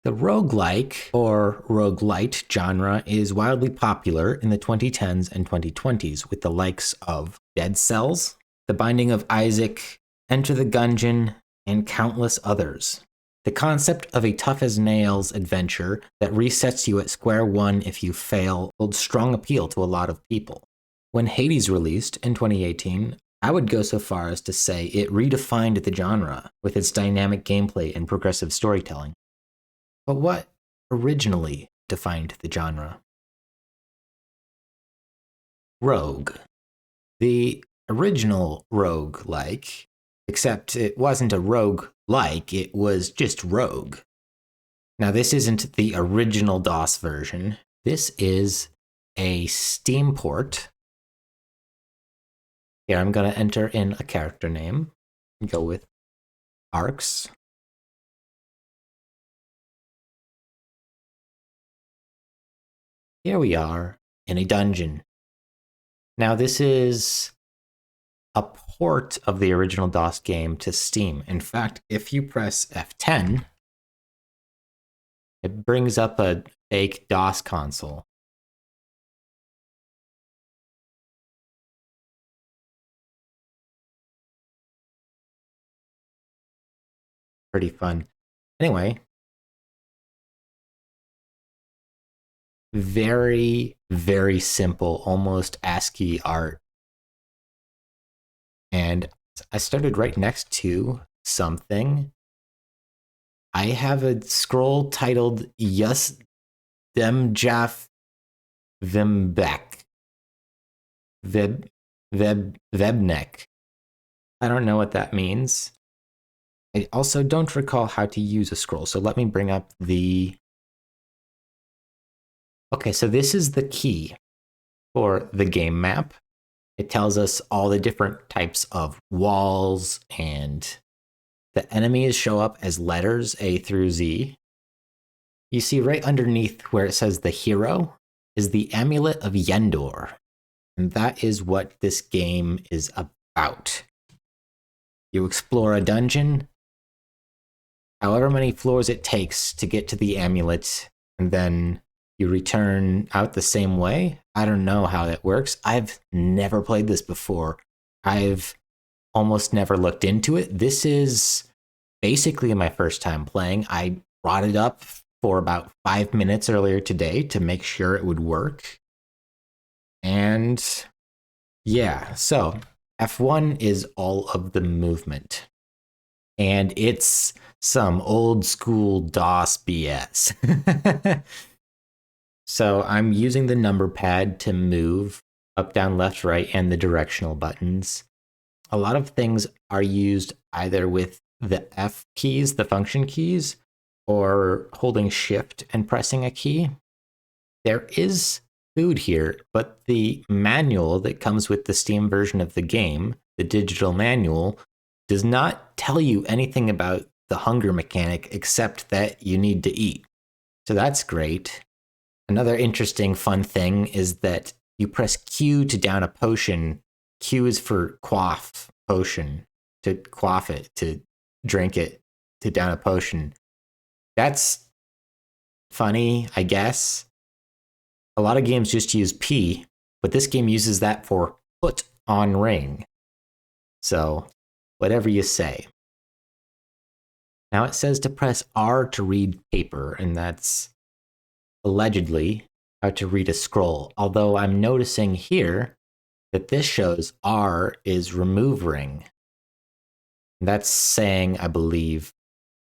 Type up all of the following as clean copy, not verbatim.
The roguelike or roguelite genre is wildly popular in the 2010s and 2020s with the likes of Dead Cells, The Binding of Isaac, Enter the Gungeon, and countless others. The concept of a tough as nails adventure that resets you at square one if you fail holds strong appeal to a lot of people. When Hades released in 2018, I would go so far as to say it redefined the genre with its dynamic gameplay and progressive storytelling. But what originally defined the genre? Rogue. The original rogue-like, except it wasn't a rogue-like, it was just rogue. Now, this isn't the original DOS version. This is a Steam port. Here, I'm going to enter in a character name and go with Arx. Here we are in a dungeon. Now, this is a port of the original DOS game to Steam. In fact, if you press F10, it brings up a fake DOS console. Pretty fun. Anyway, very, very simple, almost ASCII art. And I started right next to something. I have a scroll titled Yus Demjaf Vimbek. Webnek. I don't know what that means. I also don't recall how to use a scroll, so let me bring up the... Okay, so this is the key for the game map. It tells us all the different types of walls, and the enemies show up as letters A through Z. You see right underneath where it says the hero is the Amulet of Yendor. And that is what this game is about. You explore a dungeon, however many floors it takes to get to the amulet, and then you return out the same way. I don't know how that works. I've never played this before. I've almost never looked into it. This is basically my first time playing. I brought it up for about 5 minutes earlier today to make sure it would work. And yeah, so F1 is all of the movement. And it's some old school DOS BS. So I'm using the number pad to move up, down, left, right, and the directional buttons. A lot of things are used either with the F keys, the function keys, or holding shift and pressing a key. There is food here, but the manual that comes with the Steam version of the game, the digital manual, does not tell you anything about the hunger mechanic except that you need to eat. So that's great. Another interesting fun thing is that you press Q to down a potion. Q is for quaff potion, to quaff it, to drink it, to down a potion. That's funny, I guess. A lot of games just use P, but this game uses that for put on ring. So, whatever you say. Now it says to press R to read paper, and that's allegedly how to read a scroll. Although I'm noticing here that this shows R is remove ring. That's saying, I believe,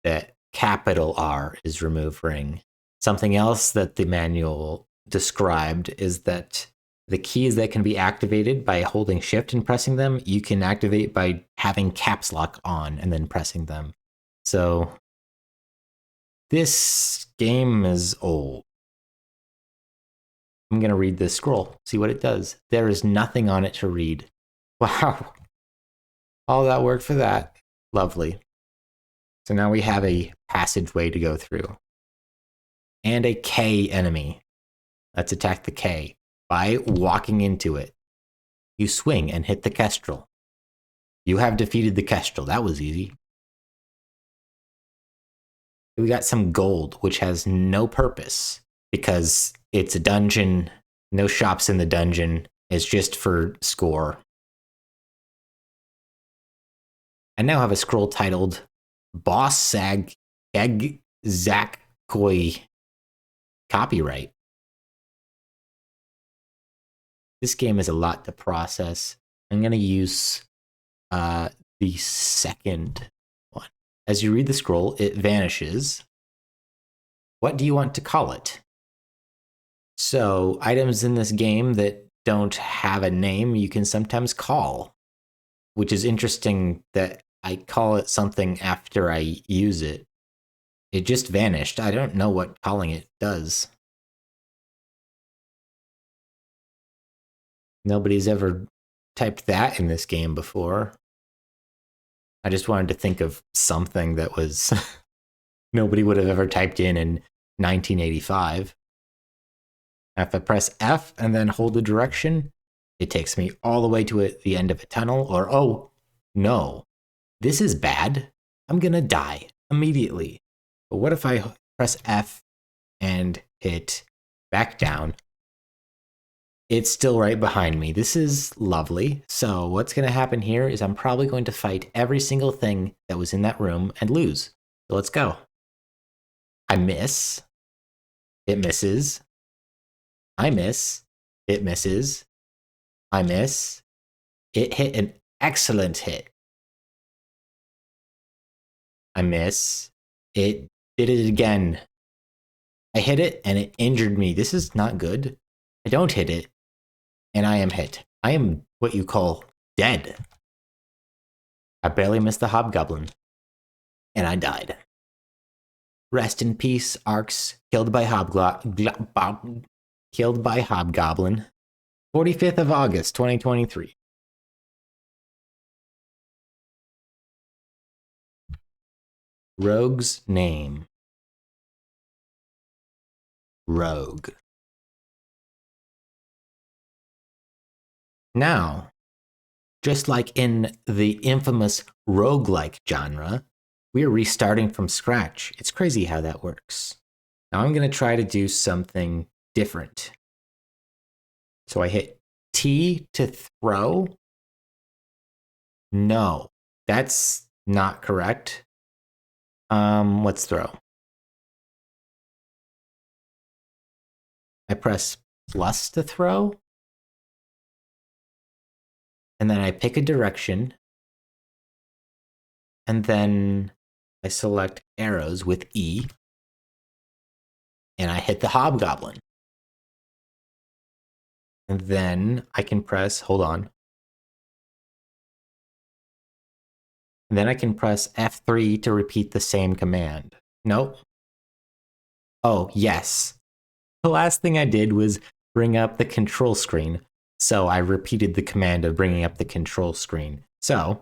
that capital R is remove ring. Something else that the manual described is that the keys that can be activated by holding shift and pressing them, you can activate by having caps lock on and then pressing them. So this game is old. I'm going to read this scroll, see what it does. There is nothing on it to read. Wow. All that work for that. Lovely. So now we have a passageway to go through. And a K enemy. Let's attack the K by walking into it. You swing and hit the kestrel. You have defeated the kestrel. That was easy. We got some gold, which has no purpose because it's a dungeon, no shops in the dungeon. It's just for score. I now have a scroll titled Boss Sag Egg Zach Koi Copyright. This game is a lot to process. I'm going to use the second one. As you read the scroll, it vanishes. What do you want to call it? So, items in this game that don't have a name, you can sometimes call, which is interesting that I call it something after I use it. It just vanished. I don't know what calling it does. Nobody's ever typed that in this game before. I just wanted to think of something that was nobody would have ever typed in 1985. If I press F and then hold the direction, it takes me all the way to the end of a tunnel, or oh, no, this is bad. I'm gonna die immediately. But what if I press F and hit back down? It's still right behind me. This is lovely. So what's going to happen here is I'm probably going to fight every single thing that was in that room and lose. So let's go. I miss. It misses. I miss. It misses. I miss. It hit an excellent hit. I miss. It did it again. I hit it and it injured me. This is not good. I don't hit it. And I am hit. I am what you call dead. I barely missed the hobgoblin. And I died. Rest in peace, Arx, killed by hobgoblin. 45th of August, 2023. Rogue's name. Rogue. Now, just like in the infamous roguelike genre, we are restarting from scratch. It's crazy how that works. Now I'm going to try to do something different. So I hit T to throw. No, that's not correct. Let's throw. I press plus to throw. And then I pick a direction. And then I select arrows with E. And I hit the hobgoblin. And then I can press, hold on. And then I can press F3 to repeat the same command. Nope. Oh, yes. The last thing I did was bring up the control screen. So I repeated the command of bringing up the control screen. So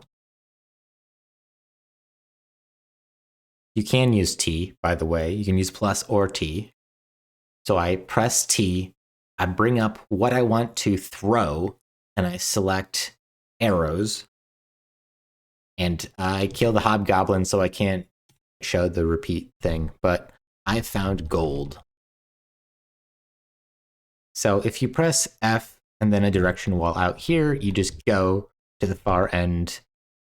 you can use T, by the way. You can use plus or T. So I press T, I bring up what I want to throw, and I select arrows. And I kill the hobgoblin, so I can't show the repeat thing, but I found gold. So if you press F and then a direction while out here, you just go to the far end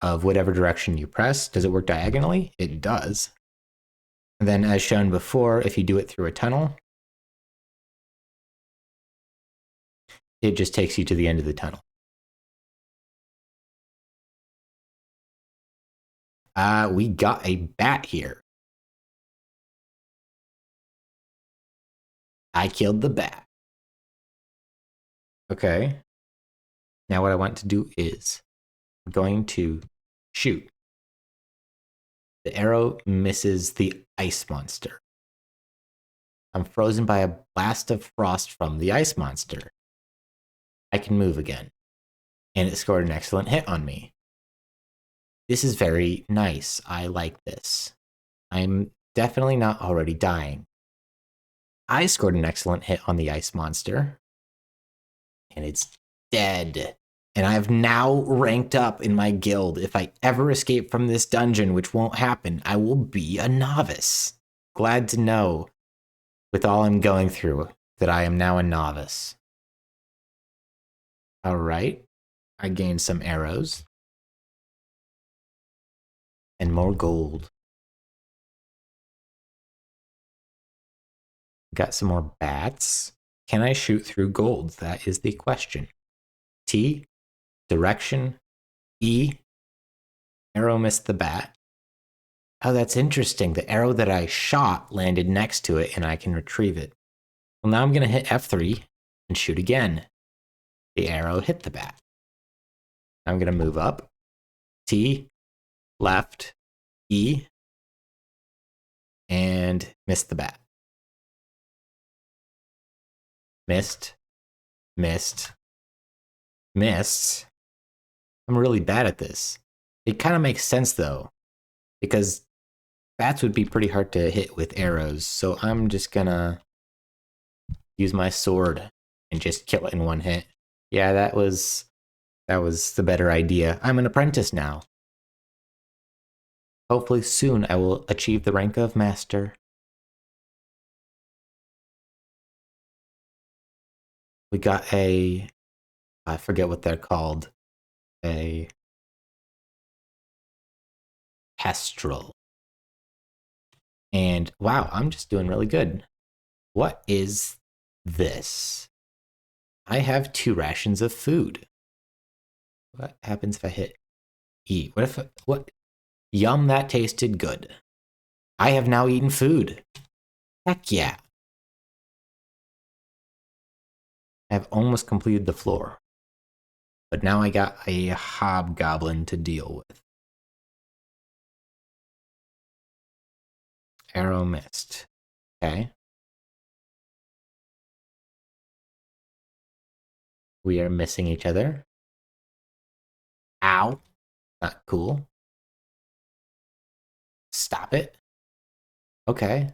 of whatever direction you press. Does it work diagonally? It does. And then as shown before, if you do it through a tunnel, it just takes you to the end of the tunnel. We got a bat here. I killed the bat. Okay. Now what I want to do is I'm going to shoot. The arrow misses the ice monster. I'm frozen by a blast of frost from the ice monster. I can move again. And it scored an excellent hit on me. This is very nice. I like this. I'm definitely not already dying. I scored an excellent hit on the ice monster. And it's dead. And I've now ranked up in my guild. If I ever escape from this dungeon, which won't happen, I will be a novice. Glad to know, with all I'm going through, that I am now a novice. All right. I gained some arrows. And more gold. Got some more bats. Can I shoot through gold? That is the question. T, direction, E, arrow missed the bat. Oh, that's interesting. The arrow that I shot landed next to it and I can retrieve it. Well, now I'm going to hit F3 and shoot again. The arrow hit the bat. I'm going to move up. T, left, E, and miss the bat. Missed, missed, missed. I'm really bad at this. It kind of makes sense though, because bats would be pretty hard to hit with arrows. So I'm just gonna use my sword and just kill it in one hit. Yeah, that was the better idea. I'm an apprentice now. Hopefully soon I will achieve the rank of master. We got I forget what they're called, a kestrel. And wow, I'm just doing really good. What is this? I have 2 rations of food. What happens if I hit E? What? Yum, that tasted good. I have now eaten food. Heck yeah. I have almost completed the floor. But now I got a hobgoblin to deal with. Arrow missed. Okay. We are missing each other. Ow. Not cool. Stop it. Okay.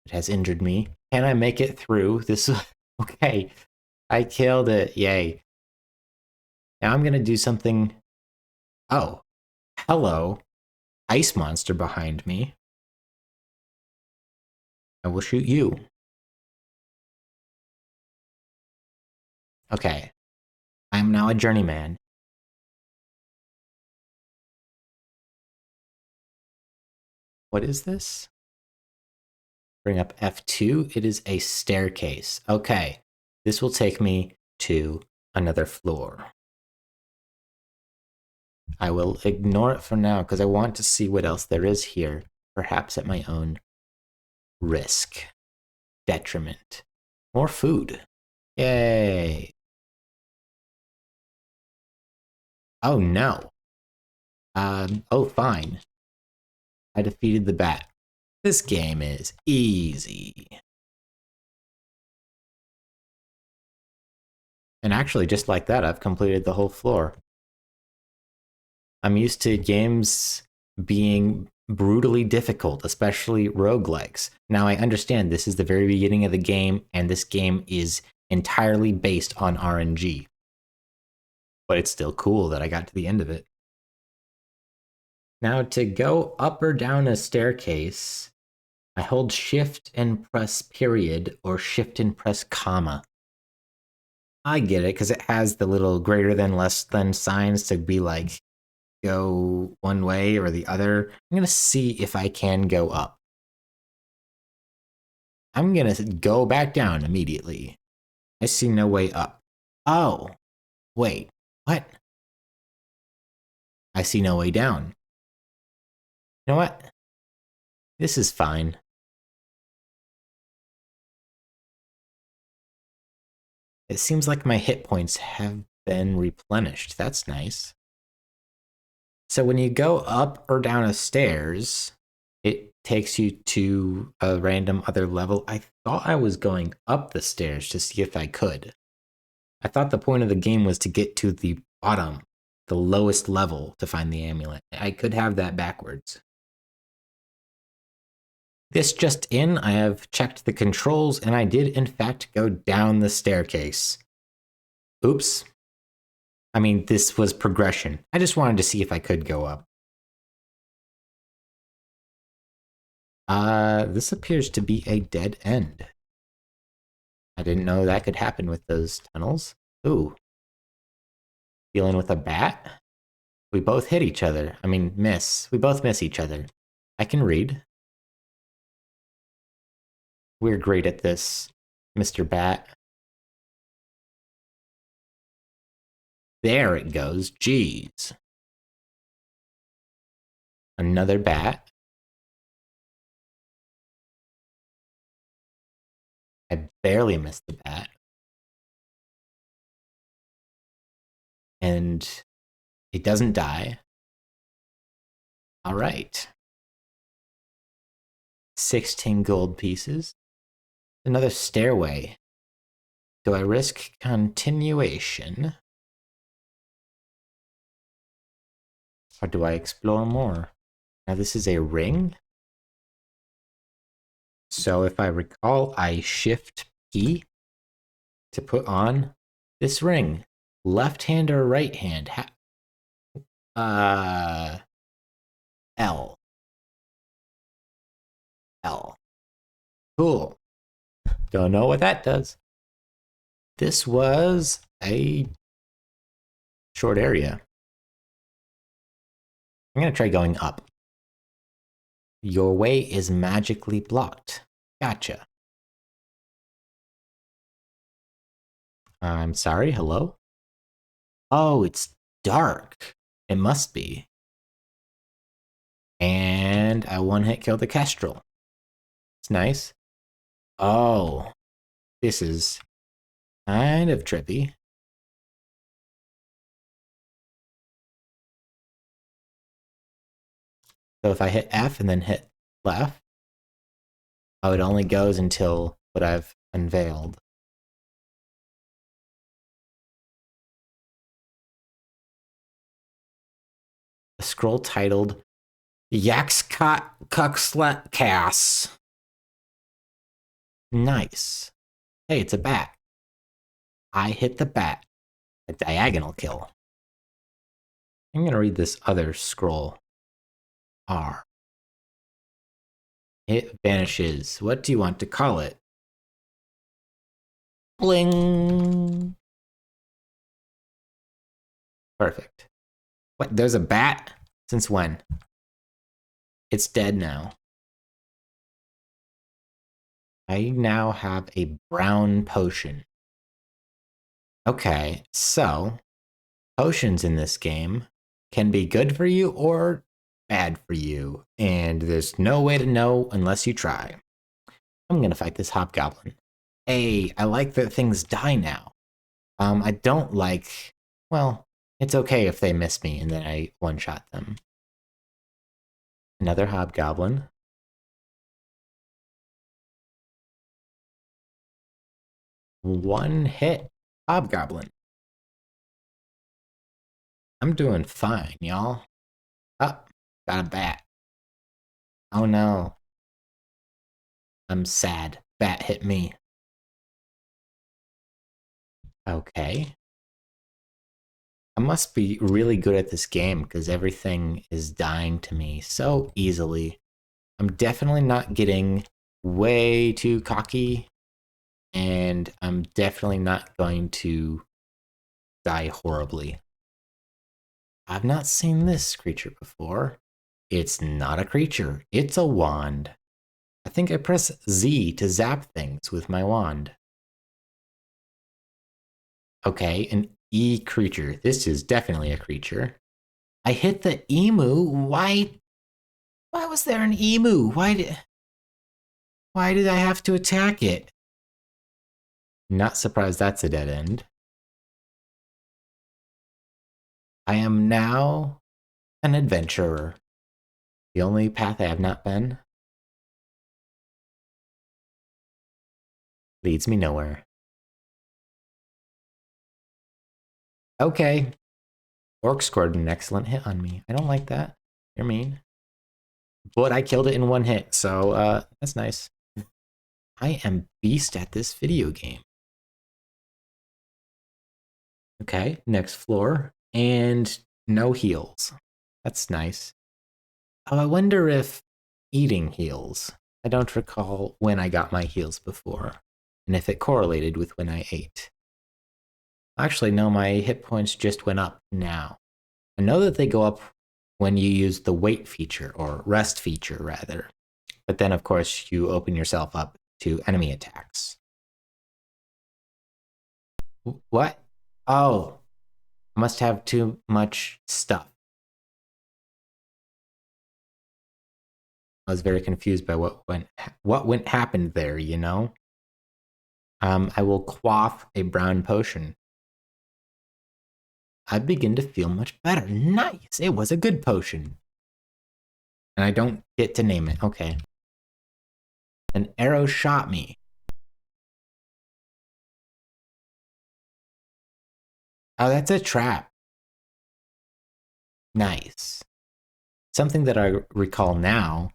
It has injured me. Can I make it through this? Okay. I killed it. Yay. Now I'm going to do something. Oh. Hello. Ice monster behind me. I will shoot you. Okay. I am now a journeyman. What is this? Bring up F2. It is a staircase. Okay. This will take me to another floor. I will ignore it for now because I want to see what else there is here, perhaps at my own risk. Detriment. More food. Yay. Oh no. Oh fine. I defeated the bat. This game is easy. And actually, just like that, I've completed the whole floor. I'm used to games being brutally difficult, especially roguelikes. Now I understand this is the very beginning of the game, and this game is entirely based on RNG. But it's still cool that I got to the end of it. Now to go up or down a staircase, I hold shift and press period or shift and press comma. I get it, because it has the little greater than, less than signs to be like, go one way or the other. I'm going to see if I can go up. I'm going to go back down immediately. I see no way up. Oh, wait, what? I see no way down. You know what? This is fine. It seems like my hit points have been replenished. That's nice. So when you go up or down a stairs, it takes you to a random other level. I thought I was going up the stairs to see if I could. I thought the point of the game was to get to the bottom, the lowest level, to find the amulet. I could have that backwards. This just in, I have checked the controls, and I did in fact go down the staircase. Oops. I mean, this was progression. I just wanted to see if I could go up. This appears to be a dead end. I didn't know that could happen with those tunnels. Ooh. Dealing with a bat? We both hit each other. I mean, miss. We both miss each other. I can read. We're great at this, Mr. Bat. There it goes. Jeez. Another bat. I barely missed the bat. And it doesn't die. All right. 16 gold pieces. Another stairway. Do I risk continuation? Or do I explore more? Now this is a ring. So if I recall, I shift P to put on this ring. Left hand or right hand? L. L. Cool. Don't know what that does. This was a short area. I'm going to try going up. Your way is magically blocked. Gotcha. I'm sorry, hello? Oh, it's dark. It must be. And I one-hit killed the Kestrel. It's nice. Oh, this is kind of trippy. So if I hit F and then hit left, oh, it only goes until what I've unveiled. A scroll titled Yaxcot Cuxlet Cass. Nice. Hey, it's a bat. I hit the bat. A diagonal kill. I'm going to read this other scroll. R. It vanishes. What do you want to call it? Bling. Perfect. What? There's a bat? Since when? It's dead now. I now have a brown potion. Okay, so potions in this game can be good for you or bad for you, and there's no way to know unless you try. I'm gonna fight this hobgoblin. Hey, I like that things die now. I don't like, well, it's okay if they miss me and then I one-shot them. Another hobgoblin. One hit hobgoblin. I'm doing fine, y'all. Oh, got a bat. Oh no. I'm sad. Bat hit me. Okay. I must be really good at this game because everything is dying to me so easily. I'm definitely not getting way too cocky, and I'm definitely not going to die horribly. I've not seen this creature before. It's not a creature, it's a wand. I think I press Z to zap things with my wand. Okay, an E creature. This is definitely a creature. I hit the emu. Why was there an emu? Why did I have to attack it? Not surprised that's a dead end. I am now an adventurer. The only path I have not been leads me nowhere. Okay. Orc scored an excellent hit on me. I don't like that. You're mean. But I killed it in one hit, so that's nice. I am beast at this video game. Okay, next floor. And no heals. That's nice. Oh, I wonder if eating heals. I don't recall when I got my heals before, and if it correlated with when I ate. Actually, no, my hit points just went up now. I know that they go up when you use the wait feature, or rest feature, rather. But then, of course, you open yourself up to enemy attacks. What? Oh, I must have too much stuff. I was very confused by what happened there, you know? I will quaff a brown potion. I begin to feel much better. Nice! It was a good potion. And I don't get to name it. Okay. An arrow shot me. Oh, that's a trap. Nice. Something that I recall now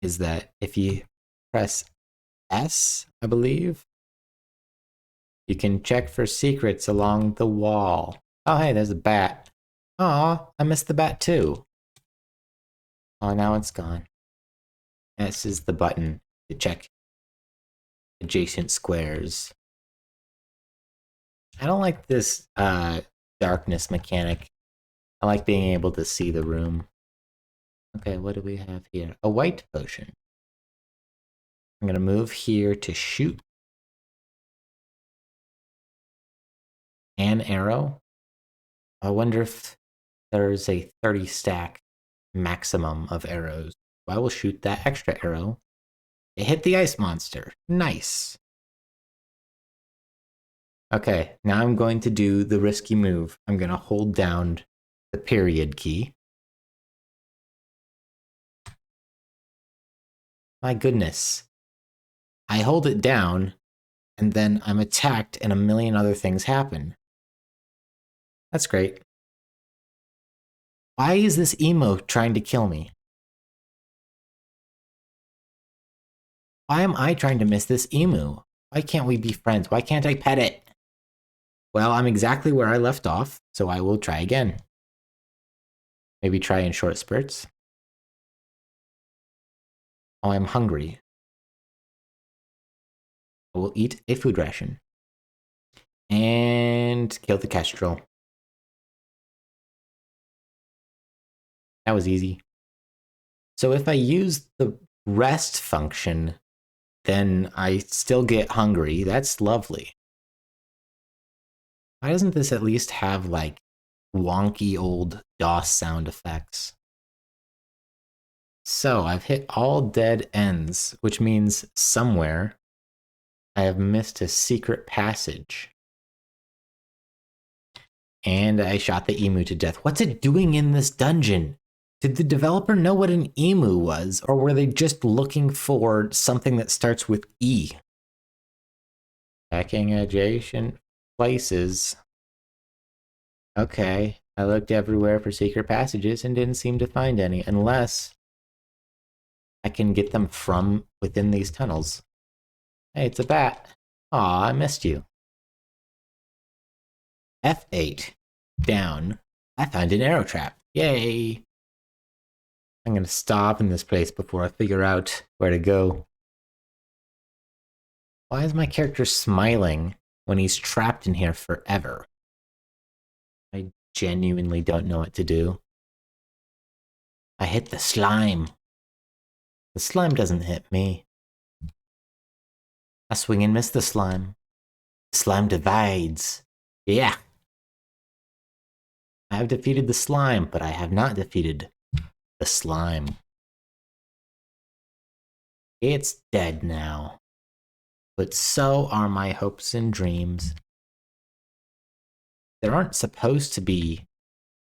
is that if you press S, I believe, you can check for secrets along the wall. Oh, hey, there's a bat. Aw, I missed the bat too. Oh, now it's gone. S is the button to check adjacent squares. I don't like this darkness mechanic. I like being able to see the room. Okay, what do we have here? A white potion. I'm gonna move here to shoot. An arrow. I wonder if there's a 30 stack maximum of arrows. I will shoot that extra arrow. It hit the ice monster. Nice. Okay, now I'm going to do the risky move. I'm gonna hold down the period key. My goodness. I hold it down, and then I'm attacked and a million other things happen. That's great. Why is this emo trying to kill me? Why am I trying to miss this emu? Why can't we be friends? Why can't I pet it? Well, I'm exactly where I left off, so I will try again. Maybe try in short spurts. Oh, I'm hungry. I will eat a food ration. And kill the kestrel. That was easy. So if I use the rest function, then I still get hungry. That's lovely. Why doesn't this at least have, like, wonky old DOS sound effects? So I've hit all dead ends, which means somewhere I have missed a secret passage. And I shot the emu to death. What's it doing in this dungeon? Did the developer know what an emu was, or were they just looking for something that starts with E? Checking adjacent places. Okay, I looked everywhere for secret passages and didn't seem to find any, unless I can get them from within these tunnels. Hey, it's a bat. Aw, I missed you. F8. Down. I found an arrow trap. Yay! I'm gonna stop in this place before I figure out where to go. Why is my character smiling when he's trapped in here forever? I genuinely don't know what to do. I hit the slime. The slime doesn't hit me. I swing and miss the slime. The slime divides. Yeah. I have defeated the slime, but I have not defeated the slime. It's dead now. But so are my hopes and dreams. There aren't supposed to be,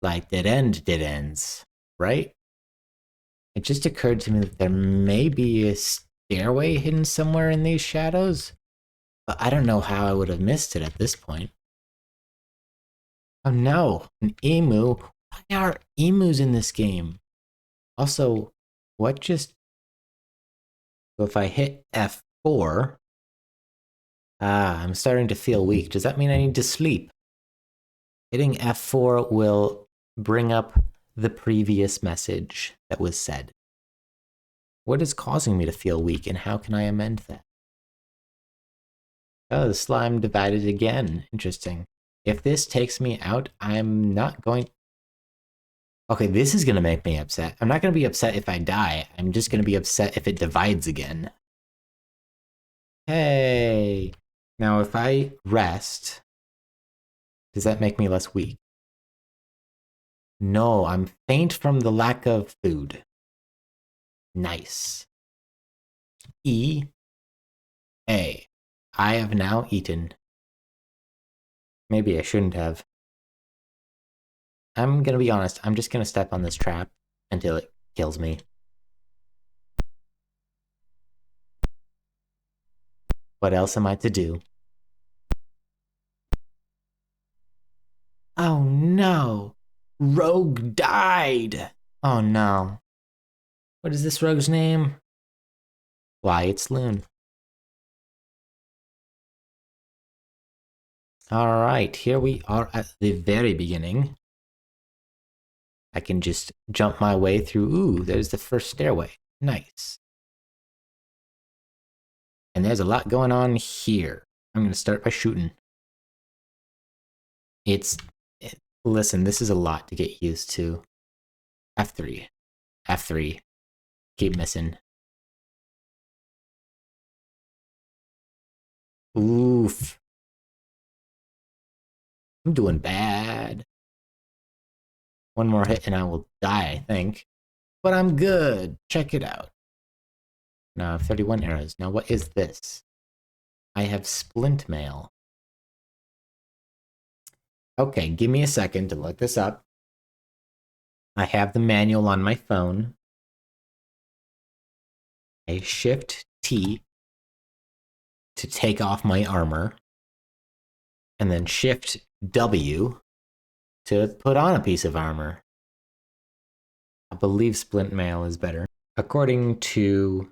like, dead ends, right? It just occurred to me that there may be a stairway hidden somewhere in these shadows, but I don't know how I would have missed it at this point. Oh no, an emu. Why are emus in this game? Also, what just... So if I hit F4... Ah, I'm starting to feel weak. Does that mean I need to sleep? Hitting F4 will bring up the previous message that was said. What is causing me to feel weak, and how can I amend that? Oh, the slime divided again. Interesting. If this takes me out, I'm not going... Okay, this is going to make me upset. I'm not going to be upset if I die. I'm just going to be upset if it divides again. Hey! Now, if I rest, does that make me less weak? No, I'm faint from the lack of food. Nice. E. A. I have now eaten. Maybe I shouldn't have. I'm gonna be honest, I'm just gonna step on this trap until it kills me. What else am I to do? Oh no! Rogue died! Oh no. What is this rogue's name? Why, it's Loon. Alright, here we are at the very beginning. I can just jump my way through. Ooh, there's the first stairway. Nice. And there's a lot going on here. I'm going to start by shooting. Listen, this is a lot to get used to. F3. F3. Keep missing. Oof. I'm doing bad. One more hit and I will die, I think. But I'm good. Check it out. Now I have 31 arrows. Now what is this? I have splint mail. Okay, give me a second to look this up. I have the manual on my phone. I shift T to take off my armor. And then shift W to put on a piece of armor. I believe splint mail is better. According to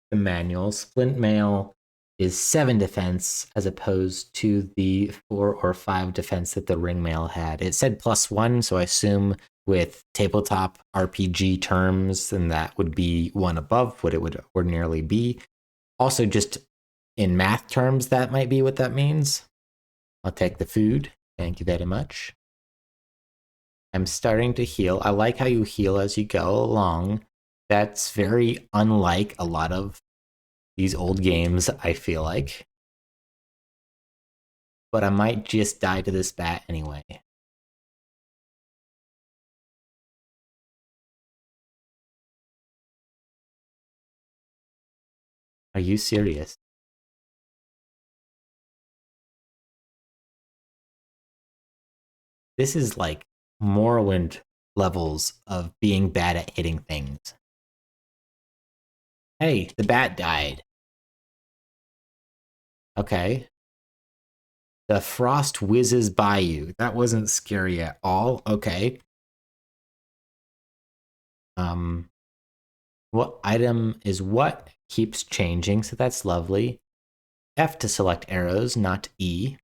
the manual, splint mail is 7 defense as opposed to the 4 or 5 defense that the ring mail had. It said +1, so I assume with tabletop RPG terms, then that would be 1 above what it would ordinarily be. Also, just in math terms, that might be what that means. I'll take the food. Thank you very much. I'm starting to heal. I like how you heal as you go along. That's very unlike a lot of these old games, I feel like. But I might just die to this bat anyway. Are you serious? This is like Morrowind levels of being bad at hitting things. Hey, the bat died. Okay. The frost whizzes by you. That wasn't scary at all. Okay. What item is what? Keeps changing, so that's lovely. F to select arrows, not E.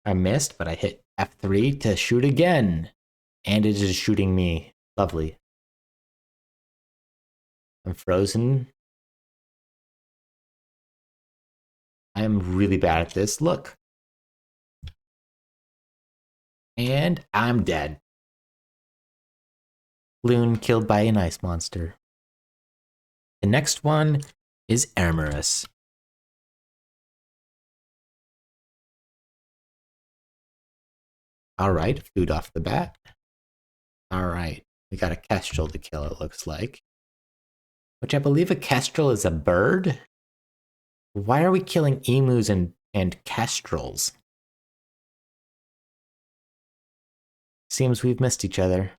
I missed, but I hit F3 to shoot again. And it is shooting me. Lovely. I'm frozen. I am really bad at this. Look. And I'm dead. Loon killed by an ice monster. The next one is Amorous. Alright, food off the bat. Alright, we got a kestrel to kill, it looks like. Which I believe a kestrel is a bird? Why are we killing emus and kestrels? Seems we've missed each other.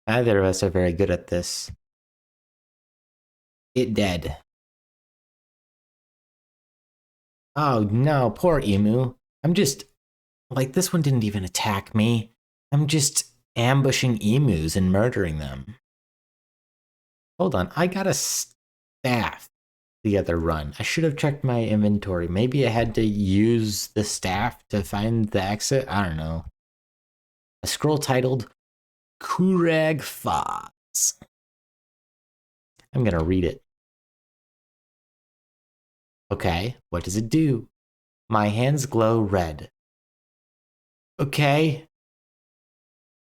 Neither of us are very good at this. It dead. Oh no, poor emu. I'm just... Like, this one didn't even attack me. I'm just ambushing emus and murdering them. Hold on, I got a staff the other run. I should have checked my inventory. Maybe I had to use the staff to find the exit? I don't know. A scroll titled Kurag Foz. I'm gonna read it. Okay, what does it do? My hands glow red. Okay.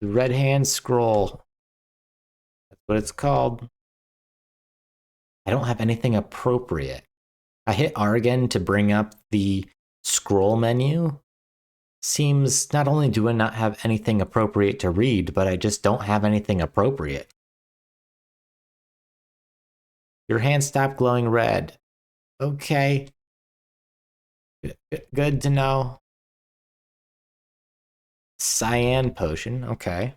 The red hand scroll. That's what it's called. I don't have anything appropriate. I hit R again to bring up the scroll menu. Seems not only do I not have anything appropriate to read, but I just don't have anything appropriate. Your hand stopped glowing red. Okay. Good to know. Cyan potion. Okay.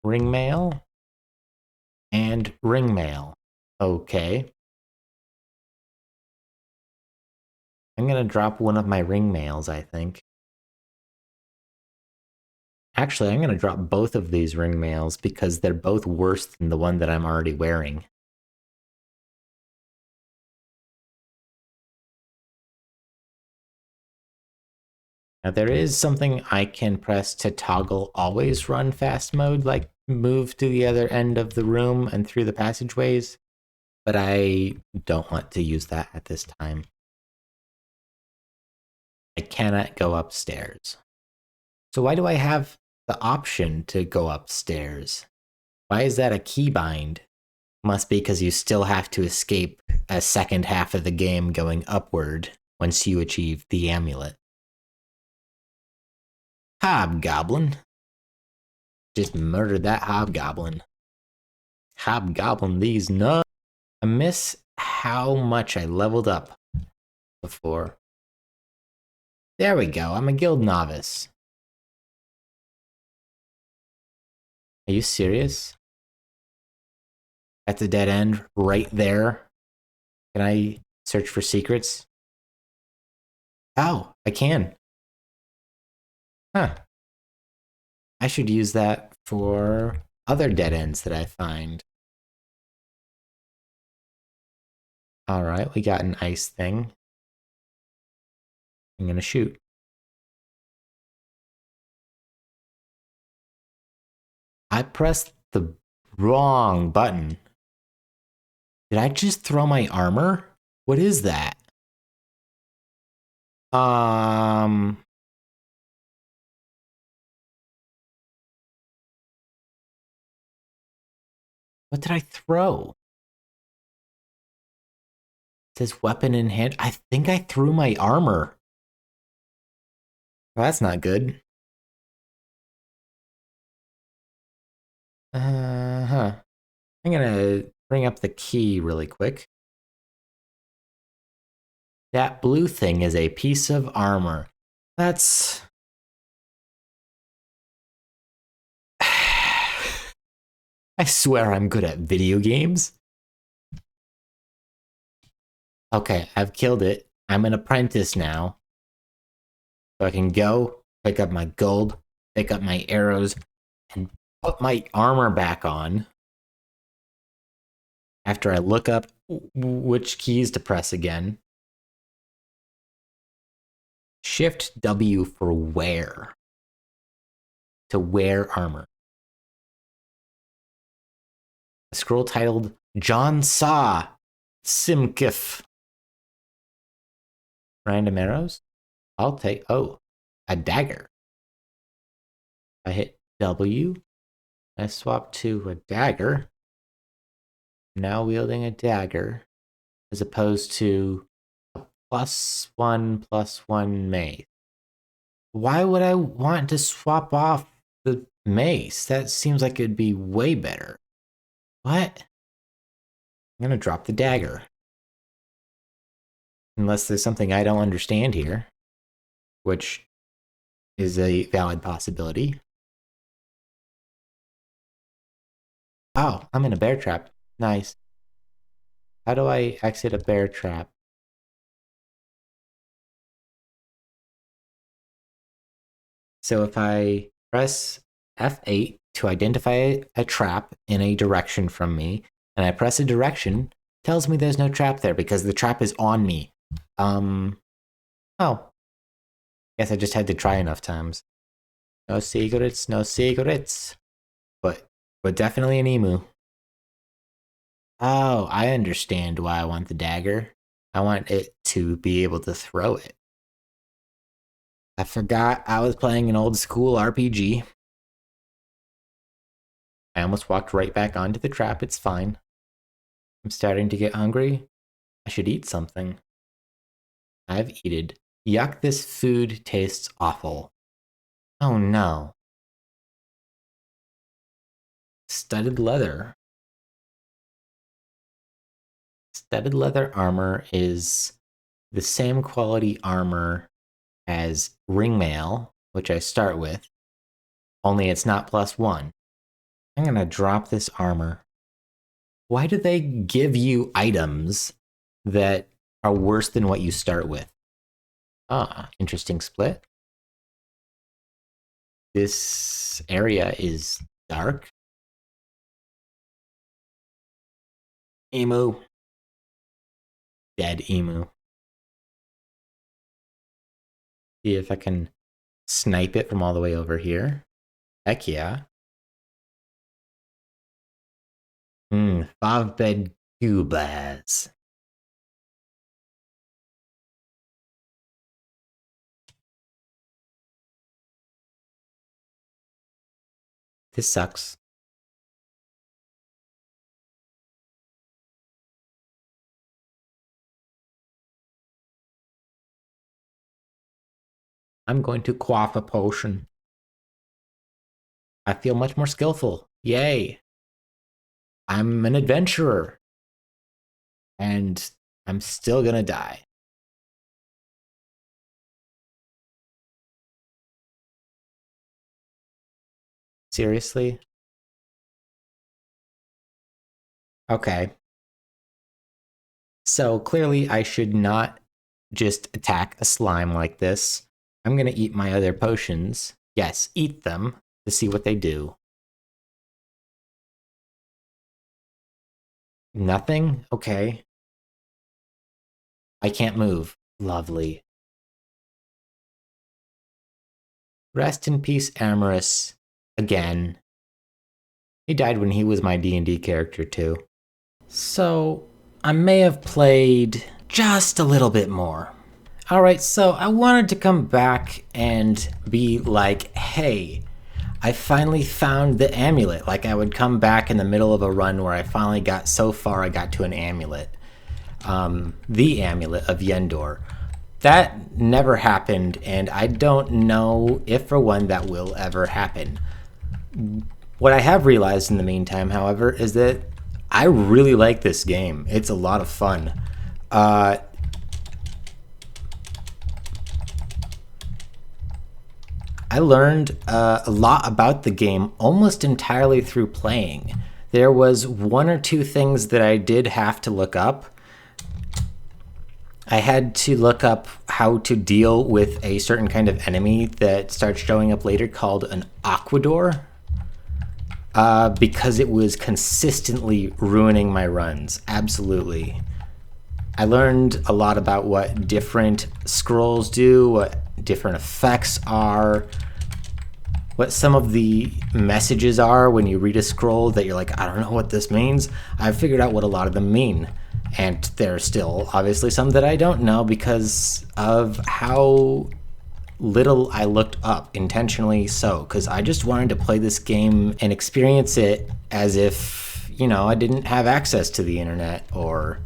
Ring mail. And ring mail. Okay. I'm gonna drop one of my ring mails, I think. Actually, I'm gonna drop both of these ring mails because they're both worse than the one that I'm already wearing. Now there is something I can press to toggle always run fast mode, like move to the other end of the room and through the passageways, but I don't want to use that at this time. I cannot go upstairs. So why do I have the option to go upstairs? Why is that a keybind? Must be because you still have to escape a second half of the game going upward once you achieve the amulet. Hobgoblin. Just murdered that hobgoblin. Hobgoblin these nuts. I miss how much I leveled up before. There we go. I'm a guild novice. Are you serious? That's a dead end right there. Can I search for secrets? Oh, I can. Huh. I should use that for other dead ends that I find. Alright, we got an ice thing. I'm gonna shoot. I pressed the wrong button. Did I just throw my armor? What is that? What did I throw? It says weapon in hand. I think I threw my armor. Well, that's not good. Uh-huh. I'm gonna bring up the key really quick. That blue thing is a piece of armor. That's... I swear I'm good at video games. Okay, I've killed it. I'm an apprentice now. So I can go, pick up my gold, pick up my arrows, and put my armor back on. After I look up which keys to press again. Shift W for wear. To wear armor. A scroll titled John Saw Simkif. Random arrows? I'll take, oh, a dagger. I hit W. I swap to a dagger. Now wielding a dagger as opposed to a +1/+1 mace. Why would I want to swap off the mace? That seems like it'd be way better. What? I'm gonna drop the dagger. Unless there's something I don't understand here, which is a valid possibility. Oh, I'm in a bear trap. Nice. How do I exit a bear trap? So if I press F8 to identify a trap in a direction from me, and I press a direction, tells me there's no trap there because the trap is on me. Oh. Guess I just had to try enough times. No secrets, no secrets. But definitely an emu. Oh, I understand why I want the dagger. I want it to be able to throw it. I forgot I was playing an old school RPG. I almost walked right back onto the trap. It's fine. I'm starting to get hungry. I should eat something. I've eaten. Yuck, this food tastes awful. Oh no. Studded leather. Studded leather armor is the same quality armor as ringmail, which I start with, only it's not +1. I'm gonna drop this armor. Why do they give you items that are worse than what you start with? Ah, interesting split. This area is dark. Emu. Dead emu. See if I can snipe it from all the way over here. Heck yeah. 5-bed cubas. This sucks. I'm going to quaff a potion. I feel much more skillful. Yay. I'm an adventurer. And I'm still gonna die. Seriously? Okay. So clearly I should not just attack a slime like this. I'm gonna eat my other potions. Yes, eat them to see what they do. Nothing? Okay. I can't move. Lovely. Rest in peace, Amorous. Again. He died when he was my D&D character too. So, I may have played just a little bit more. Alright, so I wanted to come back and be like, hey, I finally found the amulet. Like, I would come back in the middle of a run where I finally got so far I got to an amulet. The amulet of Yendor. That never happened, and I don't know if or when that will ever happen. What I have realized in the meantime, however, is that I really like this game. It's a lot of fun. I learned a lot about the game almost entirely through playing. There was one or two things that I did have to look up. I had to look up how to deal with a certain kind of enemy that starts showing up later called an Aquador. Because it was consistently ruining my runs. Absolutely. I learned a lot about what different scrolls do, what different effects are, what some of the messages are when you read a scroll that you're like, I don't know what this means. I've figured out what a lot of them mean. And there are still obviously some that I don't know because of how little I looked up, intentionally so, because I just wanted to play this game and experience it as if, you know, I didn't have access to the internet, or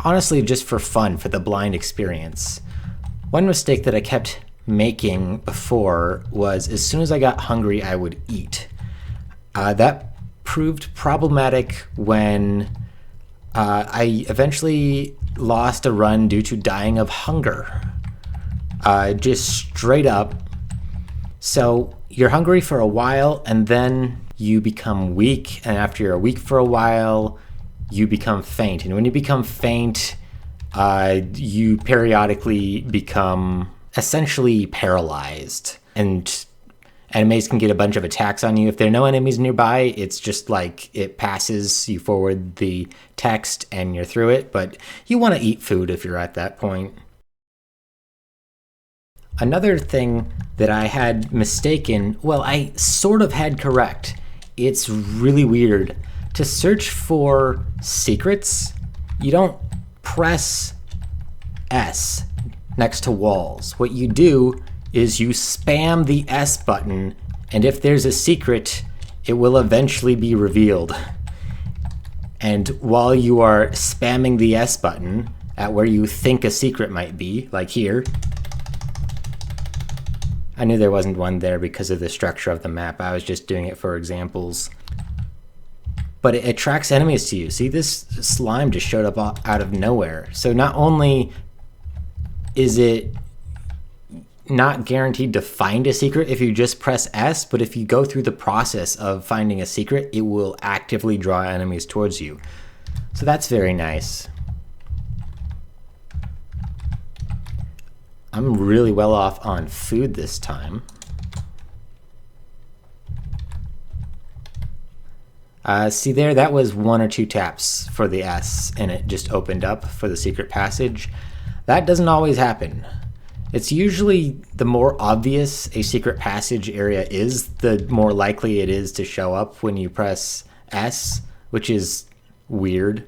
honestly just for fun, for the blind experience. One mistake that I kept making before was as soon as I got hungry, I would eat. That proved problematic when I eventually lost a run due to dying of hunger. Just straight up. So you're hungry for a while, and then you become weak, and after you're weak for a while, you become faint. And when you become faint, you periodically become essentially paralyzed. And enemies can get a bunch of attacks on you. If there are no enemies nearby, it's just like it passes you forward the text and you're through it. But you want to eat food if you're at that point. Another thing that I had mistaken, well, I sort of had correct. It's really weird To search for secrets, you don't press S next to walls. What you do is you spam the S button, and if there's a secret, it will eventually be revealed. And while you are spamming the S button at where you think a secret might be, like here, I knew there wasn't one there because of the structure of the map. I was just doing it for examples. But it attracts enemies to you. See, this slime just showed up out of nowhere. So not only is it not guaranteed to find a secret if you just press S, but if you go through the process of finding a secret, it will actively draw enemies towards you. So that's very nice. I'm really well off on food this time. See there, that was 1 or 2 taps for the S, and it just opened up for the secret passage. That doesn't always happen. It's usually the more obvious a secret passage area is, the more likely it is to show up when you press S, which is weird.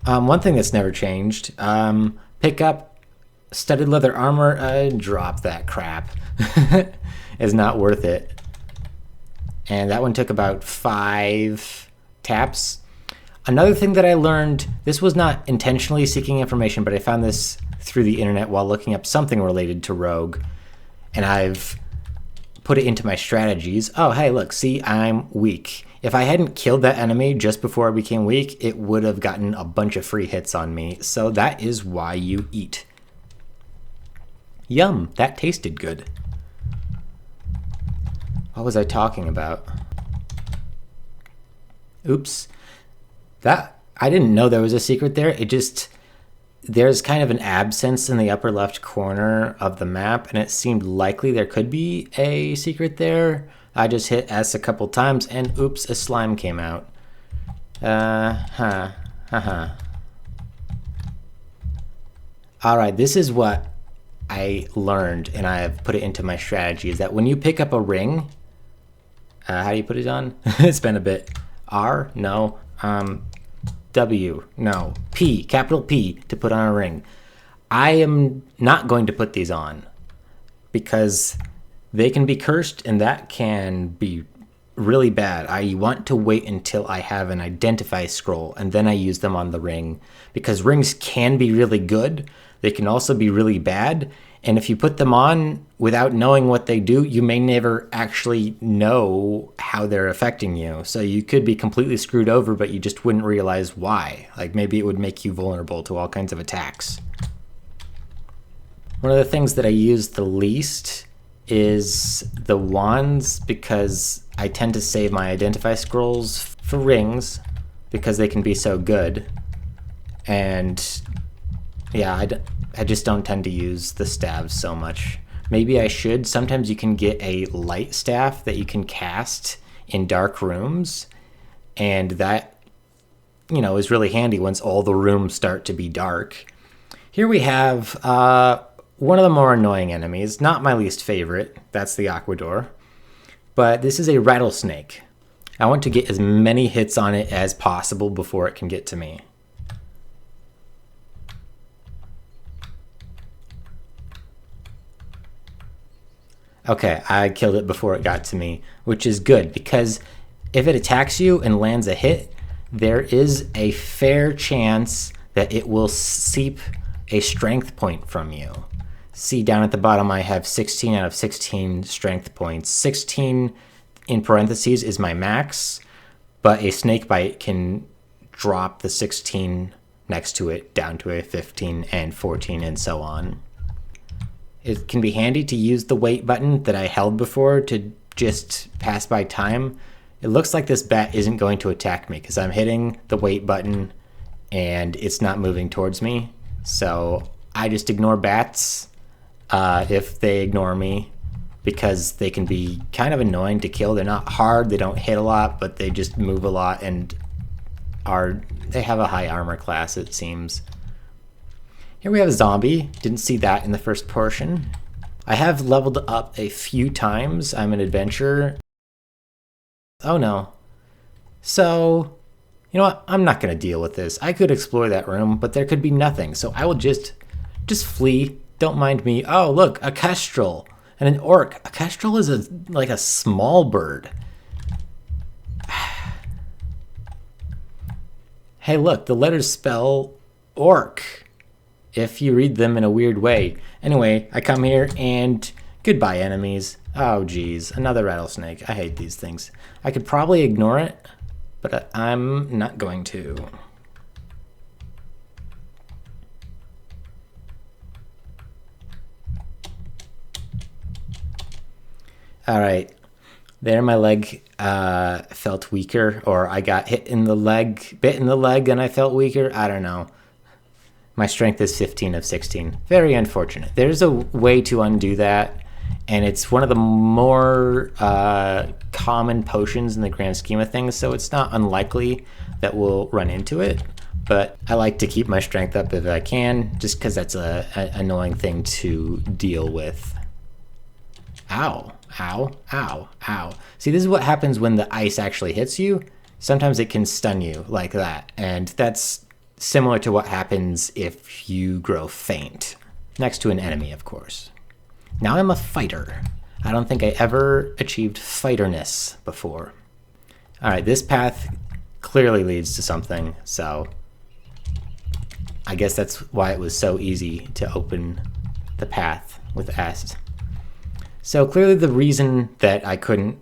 One thing that's never changed, pick up studded leather armor, drop that crap. It's not worth it. And that one took about 5 taps. Another thing that I learned, this was not intentionally seeking information, but I found this through the internet while looking up something related to Rogue, and I've put it into my strategies. Oh, hey, look, see, I'm weak. If I hadn't killed that enemy just before I became weak, it would have gotten a bunch of free hits on me. So that is why you eat. Yum, that tasted good. What was I talking about? Oops. I didn't know there was a secret there. There's kind of an absence in the upper left corner of the map, and it seemed likely there could be a secret there. I just hit S a couple times, and oops, a slime came out. Alright, this is what I learned, and I have put it into my strategy, is that when you pick up a ring, how do you put it on? It's been a bit. R? No. W? No. P, capital P, to put on a ring. I am not going to put these on because they can be cursed, and that can be really bad. I want to wait until I have an identify scroll, and then I use them on the ring, because rings can be really good. They can also be really bad, and if you put them on without knowing what they do, you may never actually know how they're affecting you. So you could be completely screwed over, but you just wouldn't realize why. Like, maybe it would make you vulnerable to all kinds of attacks. One of the things that I use the least is the wands, because I tend to save my identify scrolls for rings because they can be so good. And yeah, I just don't tend to use the staves so much. Maybe I should. Sometimes you can get a light staff that you can cast in dark rooms, and that, you know, is really handy once all the rooms start to be dark. Here we have one of the more annoying enemies, not my least favorite. That's the Aquador. But this is a rattlesnake. I want to get as many hits on it as possible before it can get to me. Okay, I killed it before it got to me, which is good, because if it attacks you and lands a hit, there is a fair chance that it will seep a strength point from you. See, down at the bottom I have 16 out of 16 strength points. 16 in parentheses is my max, but a snake bite can drop the 16 next to it down to a 15 and 14 and so on. It can be handy to use the wait button that I held before to just pass by time. It looks like this bat isn't going to attack me because I'm hitting the wait button and it's not moving towards me. So I just ignore bats if they ignore me, because they can be kind of annoying to kill. They're not hard, they don't hit a lot, but they just move a lot and they have a high armor class, it seems. Here we have a zombie. Didn't see that in the first portion. I have leveled up a few times. I'm an adventurer. Oh no. So, You know what? I'm not going to deal with this. I could explore that room, but there could be nothing. So I will just flee. Don't mind me. Oh, look, a kestrel and an orc. A kestrel is like a small bird. Hey, look, the letters spell orc if you read them in a weird way. Anyway, I come here and goodbye, enemies. Oh, geez, another rattlesnake. I hate these things. I could probably ignore it, but I'm not going to. All right, there my leg felt weaker, or I got bit in the leg and I felt weaker. I don't know. My strength is 15 of 16. Very unfortunate. There's a way to undo that, and it's one of the more common potions in the grand scheme of things, so it's not unlikely that we'll run into it. But I like to keep my strength up if I can, just because that's an annoying thing to deal with. Ow, ow, ow, ow. See, this is what happens when the ice actually hits you. Sometimes it can stun you like that, and that's similar to what happens if you grow faint. Next to an enemy, of course. Now I'm a fighter. I don't think I ever achieved fighterness before. All right, this path clearly leads to something, so I guess that's why it was so easy to open the path with S. So clearly the reason that I couldn't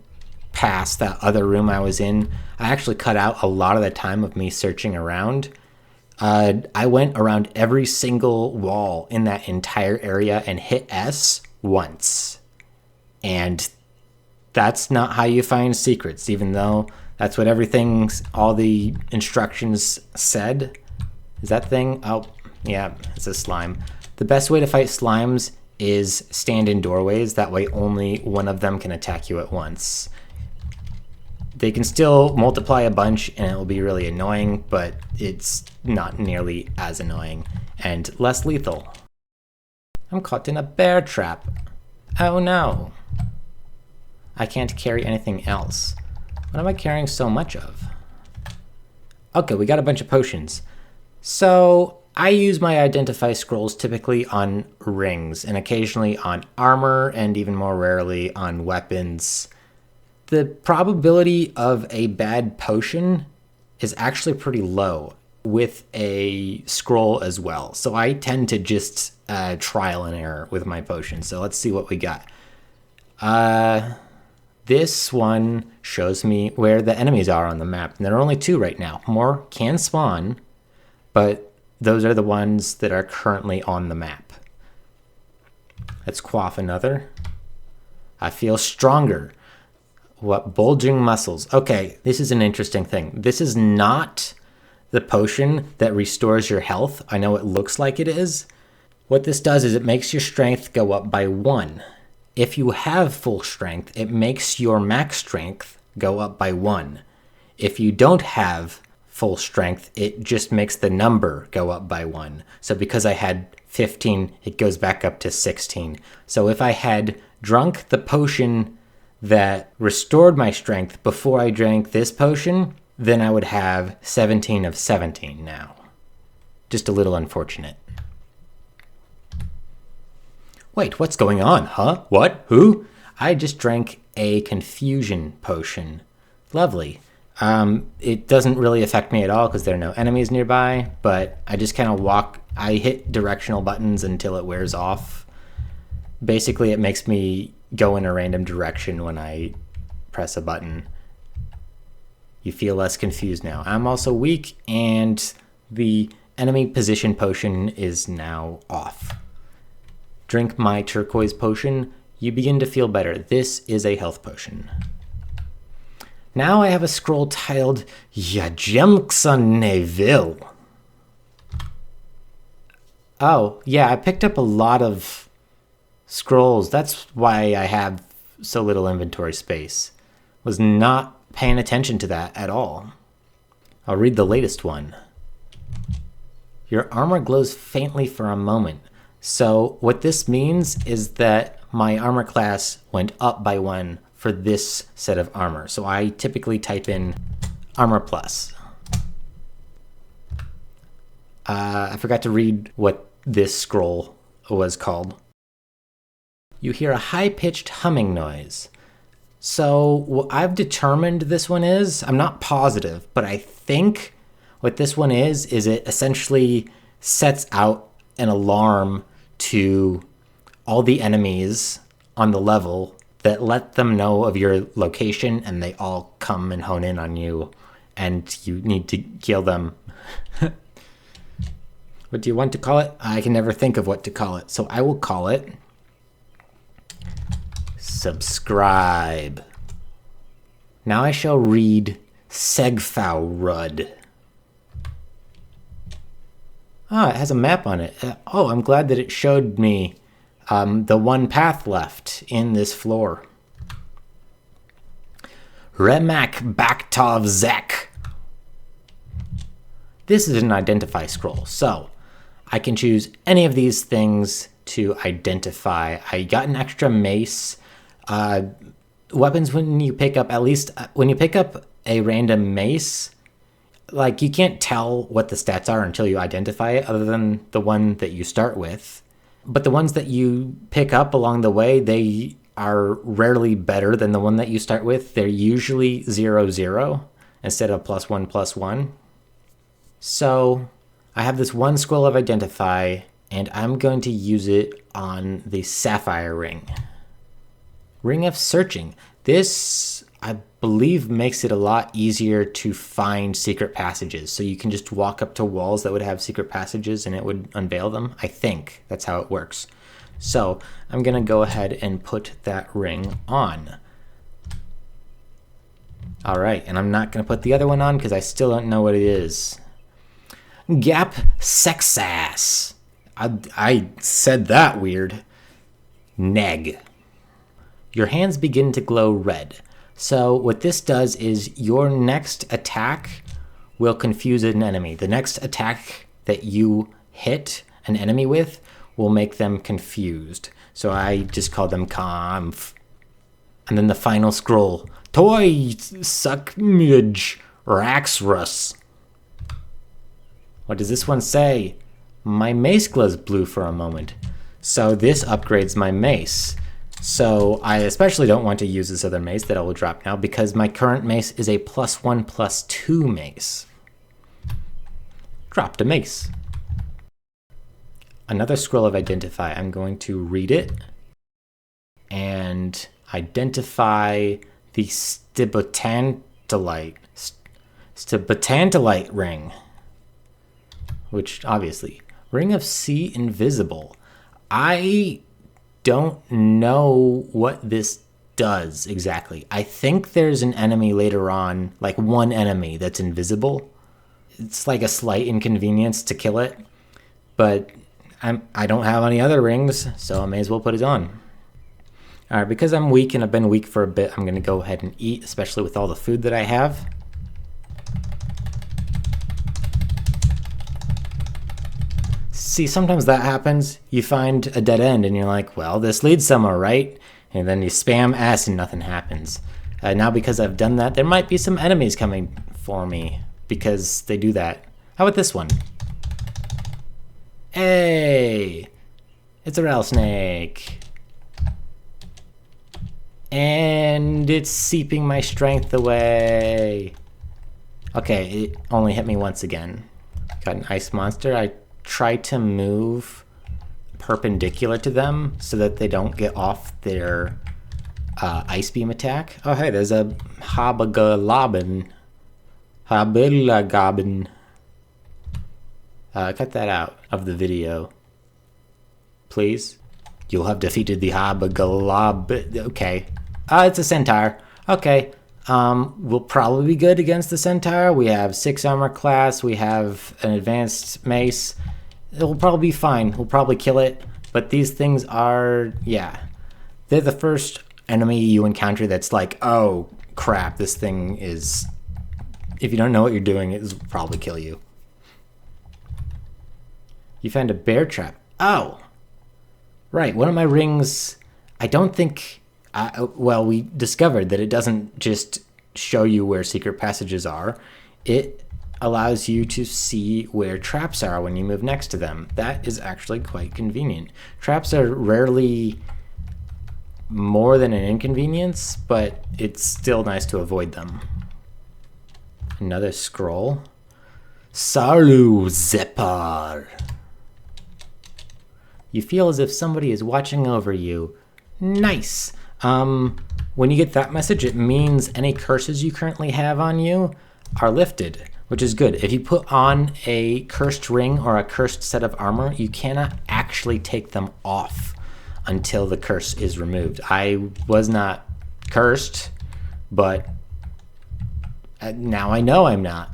pass that other room I was in, I actually cut out a lot of the time of me searching around. I went around every single wall in that entire area and hit S once. And that's not how you find secrets, even though that's what all the instructions said. Is that thing? Oh, yeah, it's a slime. The best way to fight slimes is stand in doorways. That way only one of them can attack you at once. They can still multiply a bunch and it will be really annoying, but it's not nearly as annoying and less lethal. I'm caught in a bear trap. Oh no. I can't carry anything else. What am I carrying so much of? Okay, we got a bunch of potions. So I use my identify scrolls typically on rings and occasionally on armor and even more rarely on weapons. The probability of a bad potion is actually pretty low with a scroll as well. So I tend to just trial and error with my potions. So let's see what we got. This one shows me where the enemies are on the map. And there are only 2 right now. More can spawn, but those are the ones that are currently on the map. Let's quaff another. I feel stronger. What bulging muscles. Okay, this is an interesting thing. This is not the potion that restores your health. I know it looks like it is. What this does is it makes your strength go up by 1. If you have full strength, it makes your max strength go up by 1. If you don't have full strength, it just makes the number go up by 1. So because I had 15, it goes back up to 16. So if I had drunk the potion that restored my strength before I drank this potion, then I would have 17 of 17 now. Just a little unfortunate. Wait, what's going on? Huh? What? Who? I just drank a confusion potion. Lovely. It doesn't really affect me at all because there are no enemies nearby, but I just kind of I hit directional buttons until it wears off. Basically, it makes me go in a random direction when I press a button. You feel less confused now. I'm also weak, and the enemy position potion is now off. Drink my turquoise potion. You begin to feel better. This is a health potion. Now I have a scroll titled Yajemksoneville. Oh, yeah, I picked up a lot of scrolls. That's why I have so little inventory space. Was not paying attention to that at all. I'll read the latest one. Your armor glows faintly for a moment. So what this means is that my armor class went up by 1 for this set of armor. So I typically type in armor plus. I forgot to read what this scroll was called. You hear a high-pitched humming noise. So what I've determined this one is, I'm not positive, but I think what this one is it essentially sets out an alarm to all the enemies on the level that let them know of your location, and they all come and hone in on you, and you need to kill them. What do you want to call it? I can never think of what to call it, so I will call it subscribe. Now I shall read Segfaurud. It has a map on it. I'm glad that it showed me the one path left in this floor. Remak Baktov Zek. This is an identify scroll, so I can choose any of these things to identify. I got an extra mace. Weapons, when you pick up, at least when you pick up a random mace, like, you can't tell what the stats are until you identify it, other than the one that you start with. But the ones that you pick up along the way, they are rarely better than the one that you start with. They're usually 0-0 instead of +1/+1. So I have this one scroll of identify, and I'm going to use it on the sapphire ring. Ring of searching. This, I believe, makes it a lot easier to find secret passages. So you can just walk up to walls that would have secret passages and it would unveil them. I think that's how it works. So I'm going to go ahead and put that ring on. All right, and I'm not going to put the other one on because I still don't know what it is. Gap Sexass. I said that weird. Neg. Your hands begin to glow red. So what this does is your next attack will confuse an enemy. The next attack that you hit an enemy with will make them confused. So I just call them Kampf. And then the final scroll. Toy Suckmudge Raxrus. What does this one say? My mace glows blue for a moment. So this upgrades my mace. So I especially don't want to use this other mace that I will drop now, because my current mace is a +1/+2 mace. Dropped a mace. Another scroll of identify. I'm going to read it and identify the Stibotantalite ring, which obviously, Ring of Sea Invisible. I don't know what this does exactly. I think there's an enemy later on, like one enemy that's invisible. It's like a slight inconvenience to kill it, but I don't have any other rings, so I may as well put it on. All right, because I'm weak and I've been weak for a bit, I'm gonna go ahead and eat, especially with all the food that I have. See, sometimes that happens. You find a dead end and you're like, well, this leads somewhere, right? And then you spam S and nothing happens. Now because I've done that, there might be some enemies coming for me because they do that. How about this one? Hey! It's a rattlesnake. And it's seeping my strength away. Okay, it only hit me once again. Got an ice monster. I try to move perpendicular to them so that they don't get off their ice beam attack. Oh, hey, there's a Habagalaben. Habilagabin. Cut that out of the video, please. You'll have defeated the Habagalab. Okay. It's a centaur. Okay. We'll probably be good against the centaur. We have 6 armor class. We have an advanced mace. It'll probably be fine. We'll probably kill it. But these things are, yeah. They're the first enemy you encounter that's like, oh, crap, this thing is... If you don't know what you're doing, it'll probably kill you. You found a bear trap. Oh! Right, one of my rings... I don't think... well, we discovered that it doesn't just show you where secret passages are. It allows you to see where traps are when you move next to them. That is actually quite convenient. Traps are rarely more than an inconvenience, but it's still nice to avoid them. Another scroll. Salu Zepar. You feel as if somebody is watching over you. Nice. When you get that message, it means any curses you currently have on you are lifted, which is good. If you put on a cursed ring or a cursed set of armor, you cannot actually take them off until the curse is removed. I was not cursed, but now I know I'm not.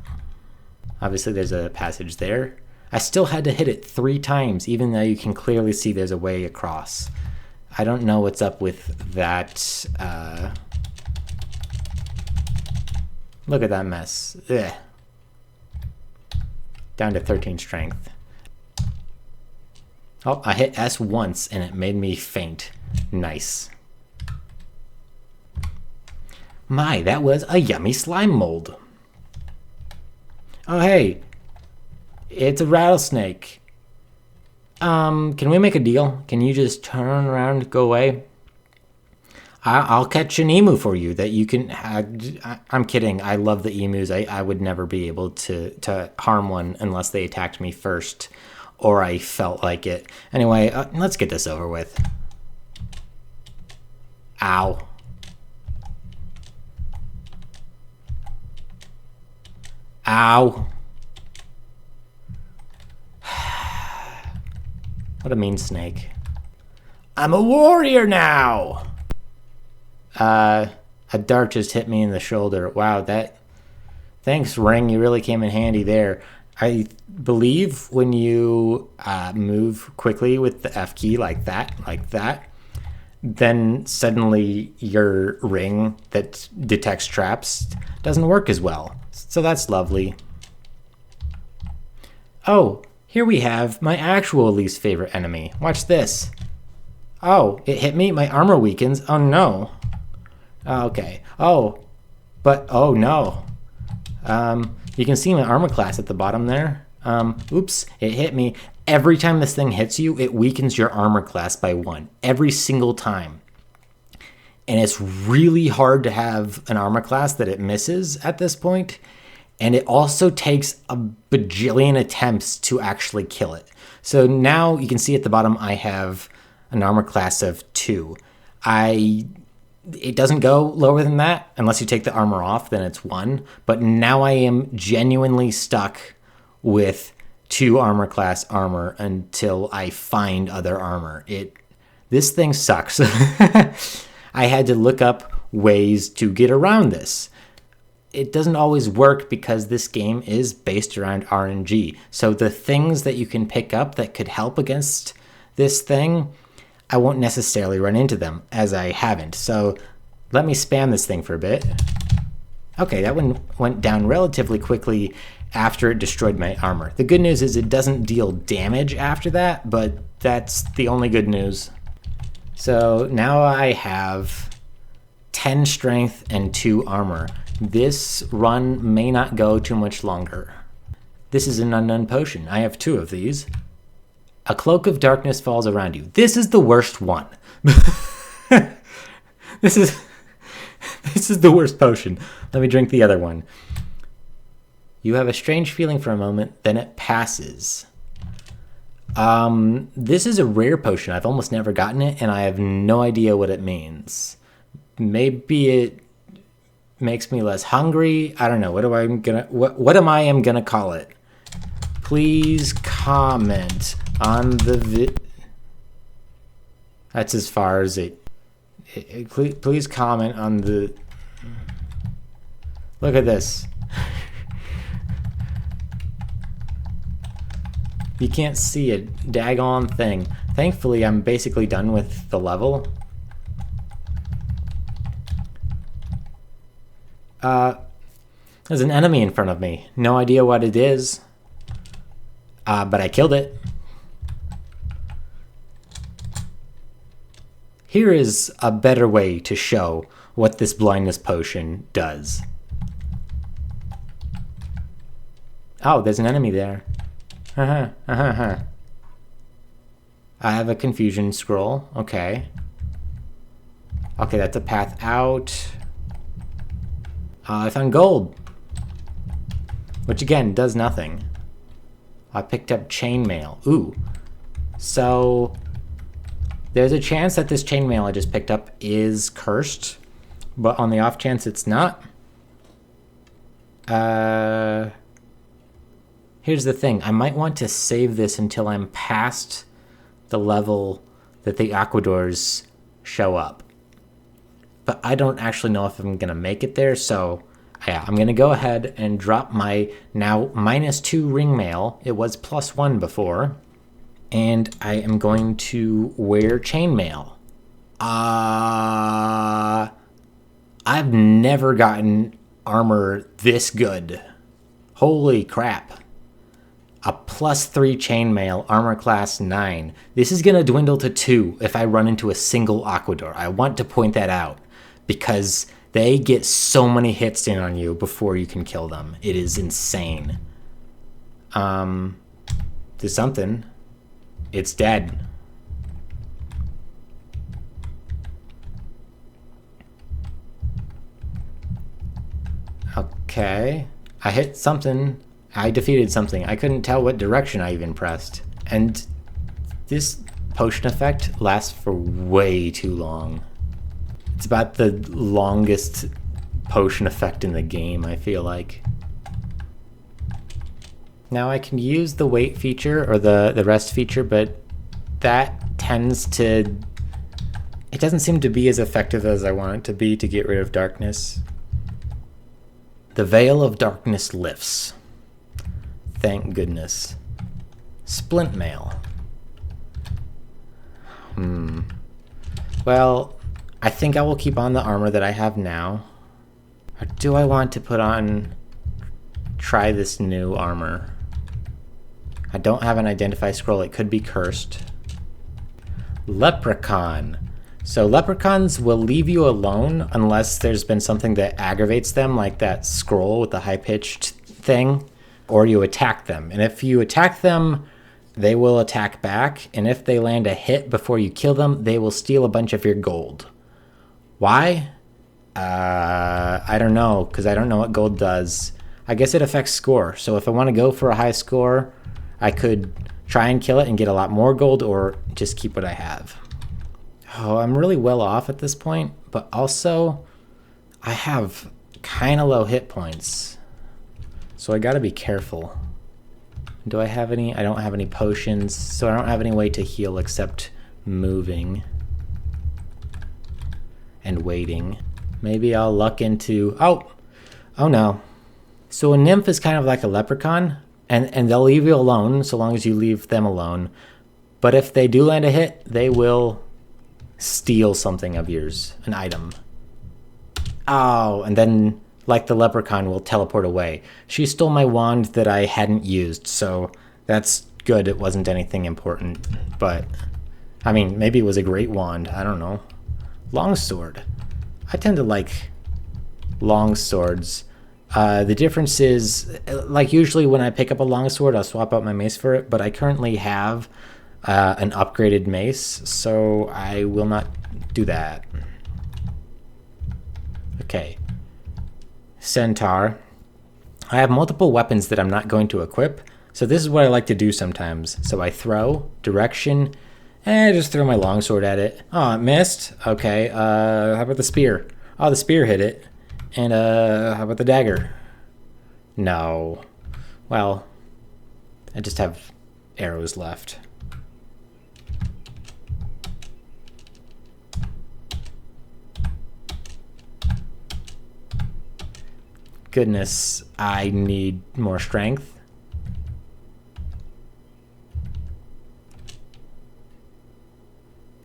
Obviously, there's a passage there. I still had to hit it 3 times, even though you can clearly see there's a way across. I don't know what's up with that. Look at that mess. Ugh. Down to 13 strength. Oh, I hit S once and it made me faint. Nice. My, that was a yummy slime mold. Oh, hey. It's a rattlesnake. Can we make a deal? Can you just turn around and go away? I'll catch an emu for you that you can... I'm kidding. I love the emus. I would never be able to harm one unless they attacked me first or I felt like it. Anyway, let's get this over with. Ow. Ow. What a mean snake. I'm a warrior now! A dart just hit me in the shoulder. Wow, thanks, ring. You really came in handy there. I believe when you move quickly with the F key like that, then suddenly your ring that detects traps doesn't work as well. So that's lovely. Oh, here we have my actual least favorite enemy. Watch this. Oh, it hit me. My armor weakens. Oh, no. Okay. Oh, but oh, no. You can see my armor class at the bottom there. Oops, it hit me. Every time this thing hits you, it weakens your armor class by 1. Every single time. And it's really hard to have an armor class that it misses at this point. And it also takes a bajillion attempts to actually kill it. So now you can see at the bottom I have an armor class of 2. It doesn't go lower than that unless you take the armor off, then it's 1. But now I am genuinely stuck with 2 armor class armor until I find other armor. This thing sucks. I had to look up ways to get around this. It doesn't always work because this game is based around RNG. So the things that you can pick up that could help against this thing, I won't necessarily run into them, as I haven't. So let me spam this thing for a bit. Okay, that one went down relatively quickly after it destroyed my armor. The good news is it doesn't deal damage after that, but that's the only good news. So now I have 10 strength and 2 armor. This run may not go too much longer. This is an unknown potion. I have 2 of these. A cloak of darkness falls around you. This is the worst one. This is the worst potion. Let me drink the other one. You have a strange feeling for a moment, then it passes. This is a rare potion. I've almost never gotten it, and I have no idea what it means. Maybe it makes me less hungry. I don't know. What am I gonna call it? Please comment on the That's as far as please comment on the... Look at this. You can't see a daggone thing. Thankfully, I'm basically done with the level. There's an enemy in front of me. No idea what it is. But I killed it. Here is a better way to show what this blindness potion does. Oh, there's an enemy there. I have a confusion scroll. Okay. Okay, that's a path out. I found gold. Which again, does nothing. I picked up chainmail. Ooh. So there's a chance that this chainmail I just picked up is cursed. But on the off chance it's not. Here's the thing. I might want to save this until I'm past the level that the aquadors show up. But I don't actually know if I'm going to make it there, so yeah, I'm going to go ahead and drop my now -2 ring mail. It was +1 before. And I am going to wear chainmail. I've never gotten armor this good. Holy crap. A +3 chainmail, armor class 9. This is going to dwindle to 2 if I run into a single aquador. I want to point that out because they get so many hits in on you before you can kill them. It is insane. There's something. It's dead. Okay. I hit something. I defeated something. I couldn't tell what direction I even pressed. And this potion effect lasts for way too long. It's about the longest potion effect in the game, I feel like. Now I can use the wait feature or the rest feature, but that tends to... It doesn't seem to be as effective as I want it to be to get rid of darkness. The veil of darkness lifts. Thank goodness. Splint mail. Well, I think I will keep on the armor that I have now. Or do I want to put on... Try this new armor? I don't have an identify scroll. It could be cursed. Leprechaun. So leprechauns will leave you alone unless there's been something that aggravates them, like that scroll with the high-pitched thing, or you attack them. And if you attack them, they will attack back. And if they land a hit before you kill them, they will steal a bunch of your gold. Why? I don't know, because I don't know what gold does. I guess it affects score. So if I want to go for a high score, I could try and kill it and get a lot more gold, or just keep what I have. Oh, I'm really well off at this point, but also I have kind of low hit points. So I gotta be careful. Do I have any? I don't have any potions, so I don't have any way to heal except moving and waiting. Maybe I'll luck into... Oh no. So a nymph is kind of like a leprechaun, and they'll leave you alone so long as you leave them alone. But if they do land a hit, they will steal something of yours, an item. Oh, and then, like the leprechaun, will teleport away. She stole my wand that I hadn't used, so that's good. It wasn't anything important, but I mean, maybe it was a great wand. I don't know. Longsword. I tend to like long swords. The difference is, like usually when I pick up a longsword, I'll swap out my mace for it, but I currently have an upgraded mace, so I will not do that. Okay. Centaur. I have multiple weapons that I'm not going to equip, so this is what I like to do sometimes. So I throw, direction, and I just throw my longsword at it. Oh, it missed. Okay, how about the spear? Oh, the spear hit it. And how about the dagger? No. Well, I just have arrows left. Goodness, I need more strength.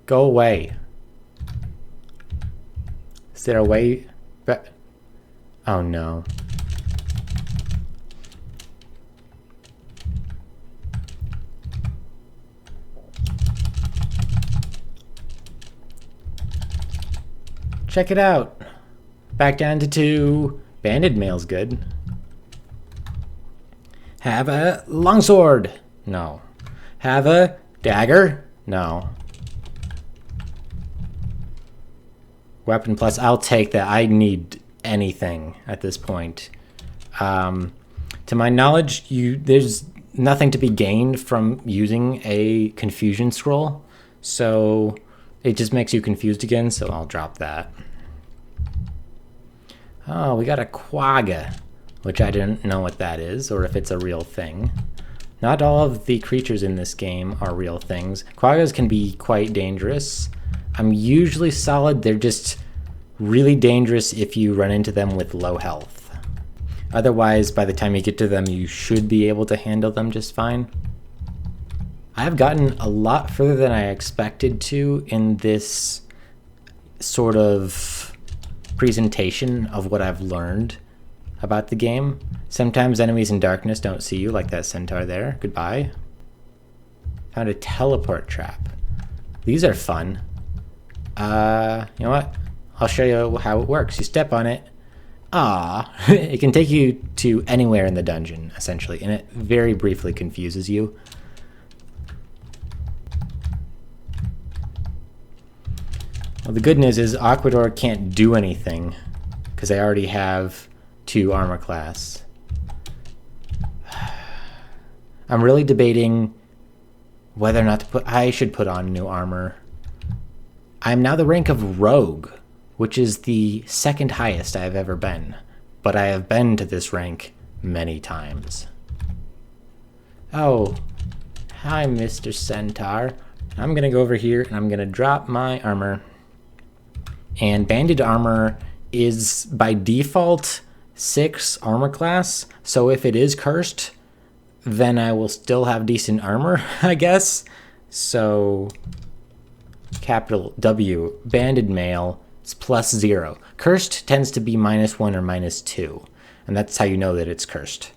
Go away. Is there a way back? Oh no. Check it out. Back down to 2. Banded mail's good. Have a longsword. No. Have a dagger. No. Weapon plus, I'll take that. I need anything at this point. To my knowledge, there's nothing to be gained from using a confusion scroll, so it just makes you confused again, so I'll drop that. Oh, we got a quagga, which I didn't know what that is, or if it's a real thing. Not all of the creatures in this game are real things. Quaggas can be quite dangerous. I'm usually solid. They're just really dangerous if you run into them with low health. Otherwise, by the time you get to them, you should be able to handle them just fine. I've gotten a lot further than I expected to in this sort of presentation of what I've learned about the game. Sometimes enemies in darkness don't see you, like that centaur there. Goodbye. Found a teleport trap. These are fun. You know what? I'll show you how it works. You step on it. It can take you to anywhere in the dungeon, essentially, and it very briefly confuses you. Well, the good news is Aquador can't do anything because I already have 2 armor class. I'm really debating whether or not to I should put on new armor. I'm now the rank of Rogue, which is the 2nd highest I've ever been, but I have been to this rank many times. Oh, hi, Mr. Centaur. I'm gonna go over here and I'm gonna drop my armor. And banded armor is by default 6 armor class, so if it is cursed, then I will still have decent armor, I guess. So, capital W, banded mail, it's +0. Cursed tends to be -1 or -2, and that's how you know that it's cursed.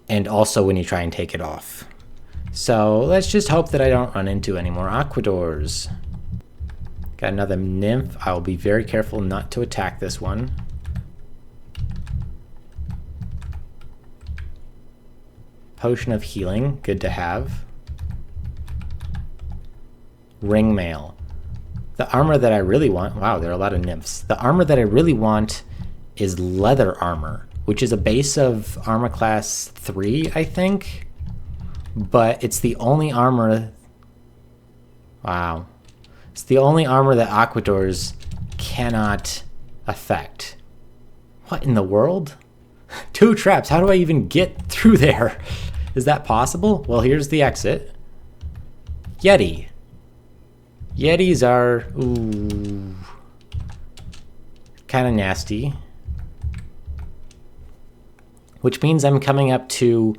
And also when you try and take it off. So let's just hope that I don't run into any more Aquadors. Got another nymph. I will be very careful not to attack this one. Potion of healing, good to have. Ring mail. The armor that I really want, wow, there are a lot of nymphs. The armor that I really want is leather armor, which is a base of armor class 3, I think. But it's the only armor, wow. It's the only armor that Aquadors cannot affect. What in the world? 2 traps, how do I even get through there? Is that possible? Well, here's the exit. Yeti. Yetis are, ooh, kind of nasty. Which means I'm coming up to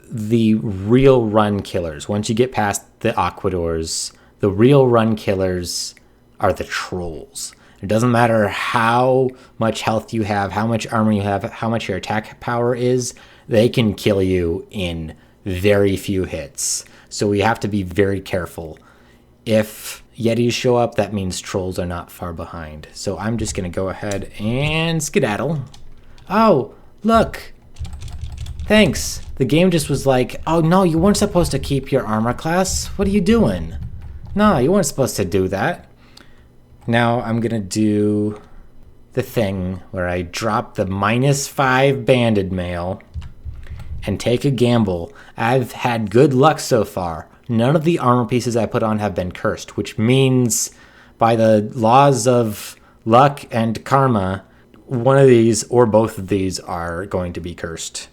the real run killers. Once you get past the Aquadors, the real run killers are the trolls. It doesn't matter how much health you have, how much armor you have, how much your attack power is, they can kill you in very few hits. So we have to be very careful. If Yetis show up, that means trolls are not far behind. So I'm just going to go ahead and skedaddle. Oh, look. Thanks. The game just was like, oh no, you weren't supposed to keep your armor class. What are you doing? No, you weren't supposed to do that. Now I'm going to do the thing where I drop the -5 banded mail and take a gamble. I've had good luck so far. None of the armor pieces I put on have been cursed, which means by the laws of luck and karma, one of these or both of these are going to be cursed.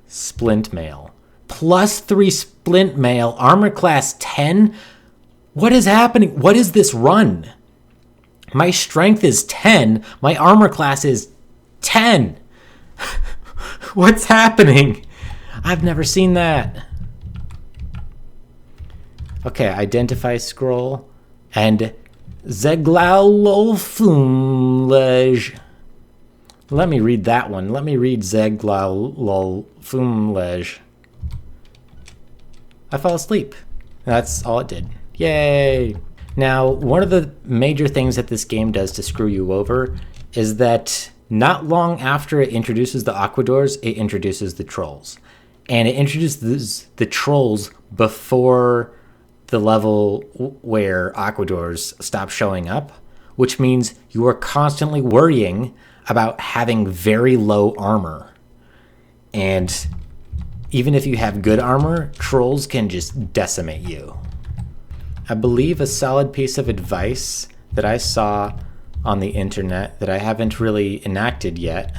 Splint mail. +3 splint mail, armor class 10? What is happening? What is this run? My strength is 10. My armor class is 10. What's happening? I've never seen that. Okay, identify scroll and Zeglalolfumlej. Let me read that one. Let me read Zeglalolfumlej. I fell asleep. That's all it did. Yay! Now, one of the major things that this game does to screw you over is that Not long after it introduces the Aquadors, it introduces the trolls. And it introduces the trolls before the level where Aquadors stop showing up, which means you are constantly worrying about having very low armor. And even if you have good armor, trolls can just decimate you. I believe a solid piece of advice that I saw on the internet that I haven't really enacted yet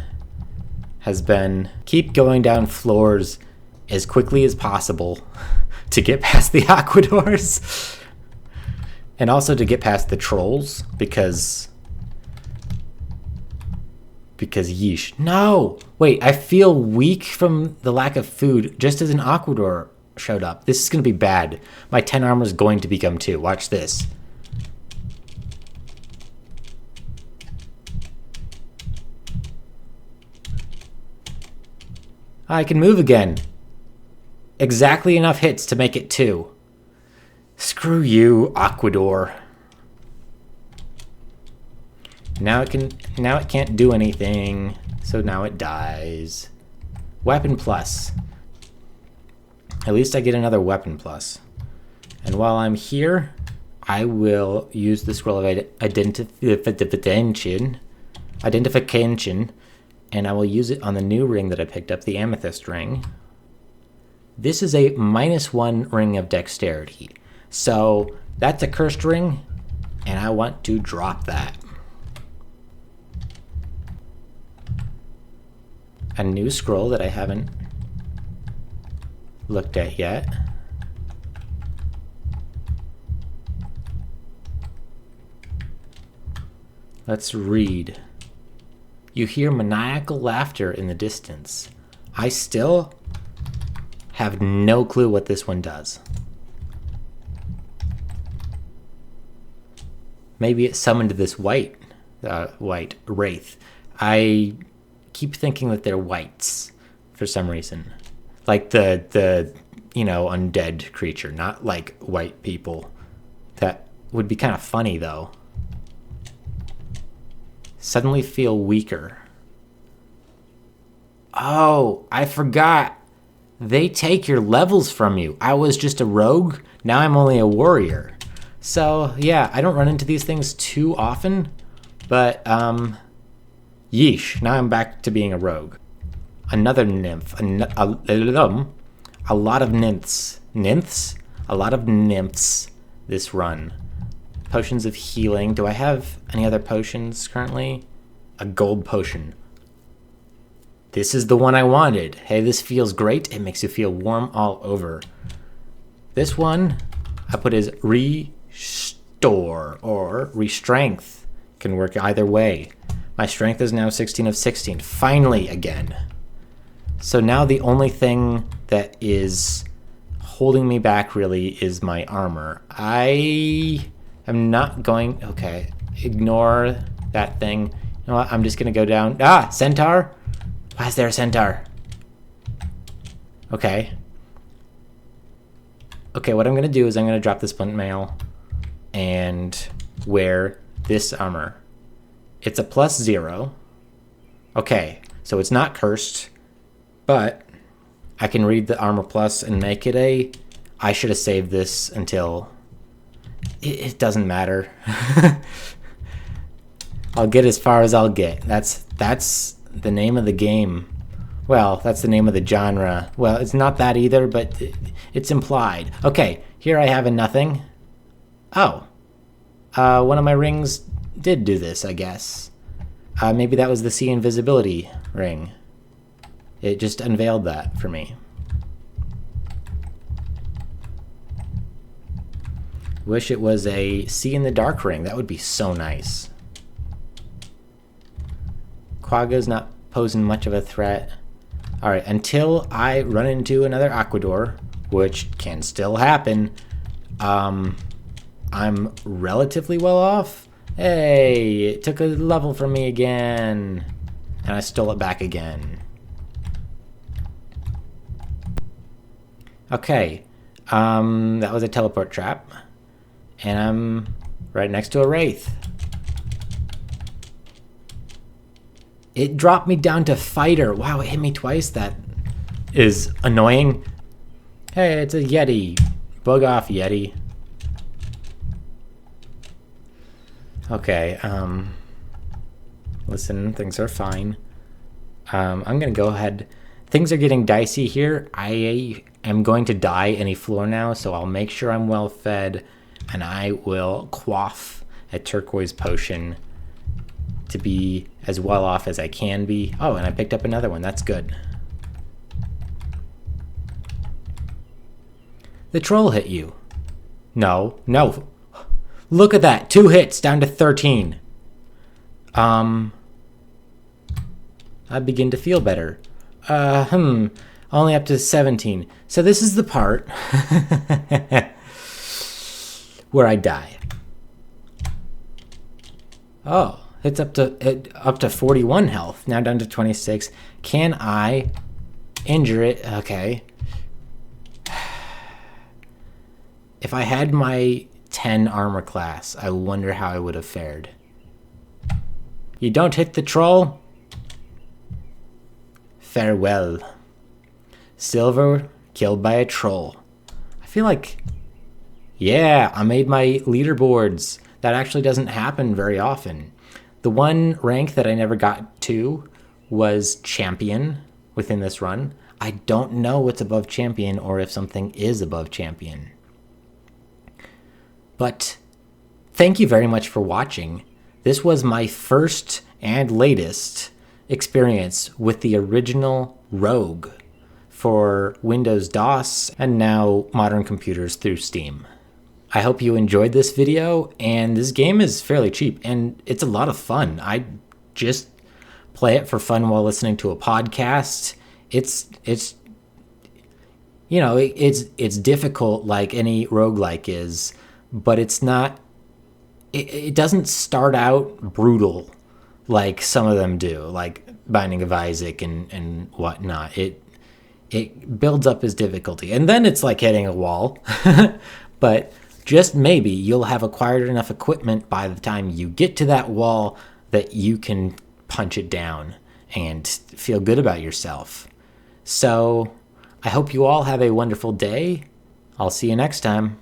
has been keep going down floors as quickly as possible to get past the Aquadors. And also to get past the trolls, because yeesh. No! Wait, I feel weak from the lack of food just as an Aquador showed up. This is going to be bad. My 10 armor is going to become 2. Watch this. I can move again. Exactly enough hits to make it 2. Screw you, Aquador. Now it can't do anything, so now it dies. Weapon plus. At least I get another weapon plus. And while I'm here, I will use the scroll of identification, and I will use it on the new ring that I picked up, the amethyst ring. This is a -1 ring of dexterity. So that's a cursed ring, and I want to drop that. A new scroll that I haven't looked at yet. Let's read. You hear maniacal laughter in the distance. I still have no clue what this one does. Maybe it summoned this white wraith. I keep thinking that they're whites for some reason. Like the undead creature, not like white people. That would be kind of funny though. Suddenly feel weaker. Oh, I forgot. They take your levels from you. I was just a rogue. Now I'm only a warrior. So yeah, I don't run into these things too often, but yeesh, now I'm back to being a rogue. Another nymph, a lot of nymphs. A lot of nymphs this run. Potions of healing. Do I have any other potions currently? A gold potion. This is the one I wanted. Hey, this feels great. It makes you feel warm all over. This one I put as restore or restrength. Can work either way. My strength is now 16 of 16. Finally again. So now the only thing that is holding me back really is my armor. I am not going... Okay, ignore that thing. You know what? I'm just going to go down... Ah! Centaur? Why is there a centaur? Okay. Okay, what I'm going to do is I'm going to drop this blunt mail and wear this armor. It's a +0. Okay, so it's not cursed, but I can read the armor plus and make it a... I should have saved this until... It doesn't matter. I'll get as far as I'll get. That's the name of the game. Well, that's the name of the genre. Well, it's not that either, but it's implied. Okay, here I have a nothing. Oh. One of my rings did do this, I guess. Maybe that was the see invisibility ring. It just unveiled that for me. Wish it was a see in the dark ring. That would be so nice. Quagga's not posing much of a threat. Alright, until I run into another Aquador, which can still happen, I'm relatively well off. Hey, it took a level from me again. And I stole it back again. Okay, that was a teleport trap. And I'm right next to a wraith. It dropped me down to fighter. Wow, it hit me twice. That is annoying. Hey, it's a Yeti. Bug off, Yeti. Okay, listen, things are fine. I'm gonna go ahead. Things are getting dicey here. I am going to die any floor now, so I'll make sure I'm well fed, and I will quaff a turquoise potion to be as well off as I can be. Oh, and I picked up another one. That's good. The troll hit you. No, no. Look at that. 2 hits down to 13. I begin to feel better. Only up to 17. So this is the part where I die. Oh, it's up to 41 health. Now down to 26. Can I injure it? Okay. If I had my 10 armor class, I wonder how I would have fared. You don't hit the troll? Farewell. Silver killed by a troll. I feel like, yeah, I made my leaderboards. That actually doesn't happen very often. The one rank that I never got to was champion within this run. I don't know what's above champion or if something is above champion. But thank you very much for watching. This was my first and latest experience with the original Rogue for Windows DOS and now modern computers through Steam. I hope you enjoyed this video, and this game is fairly cheap and it's a lot of fun. I just play it for fun while listening to a podcast. It's you know, it's difficult like any roguelike is, but it's not, it doesn't start out brutal like some of them do, like Binding of Isaac and whatnot. It builds up as difficulty, and then it's like hitting a wall. But just maybe you'll have acquired enough equipment by the time you get to that wall that you can punch it down and feel good about yourself. So I hope you all have a wonderful day. I'll see you next time.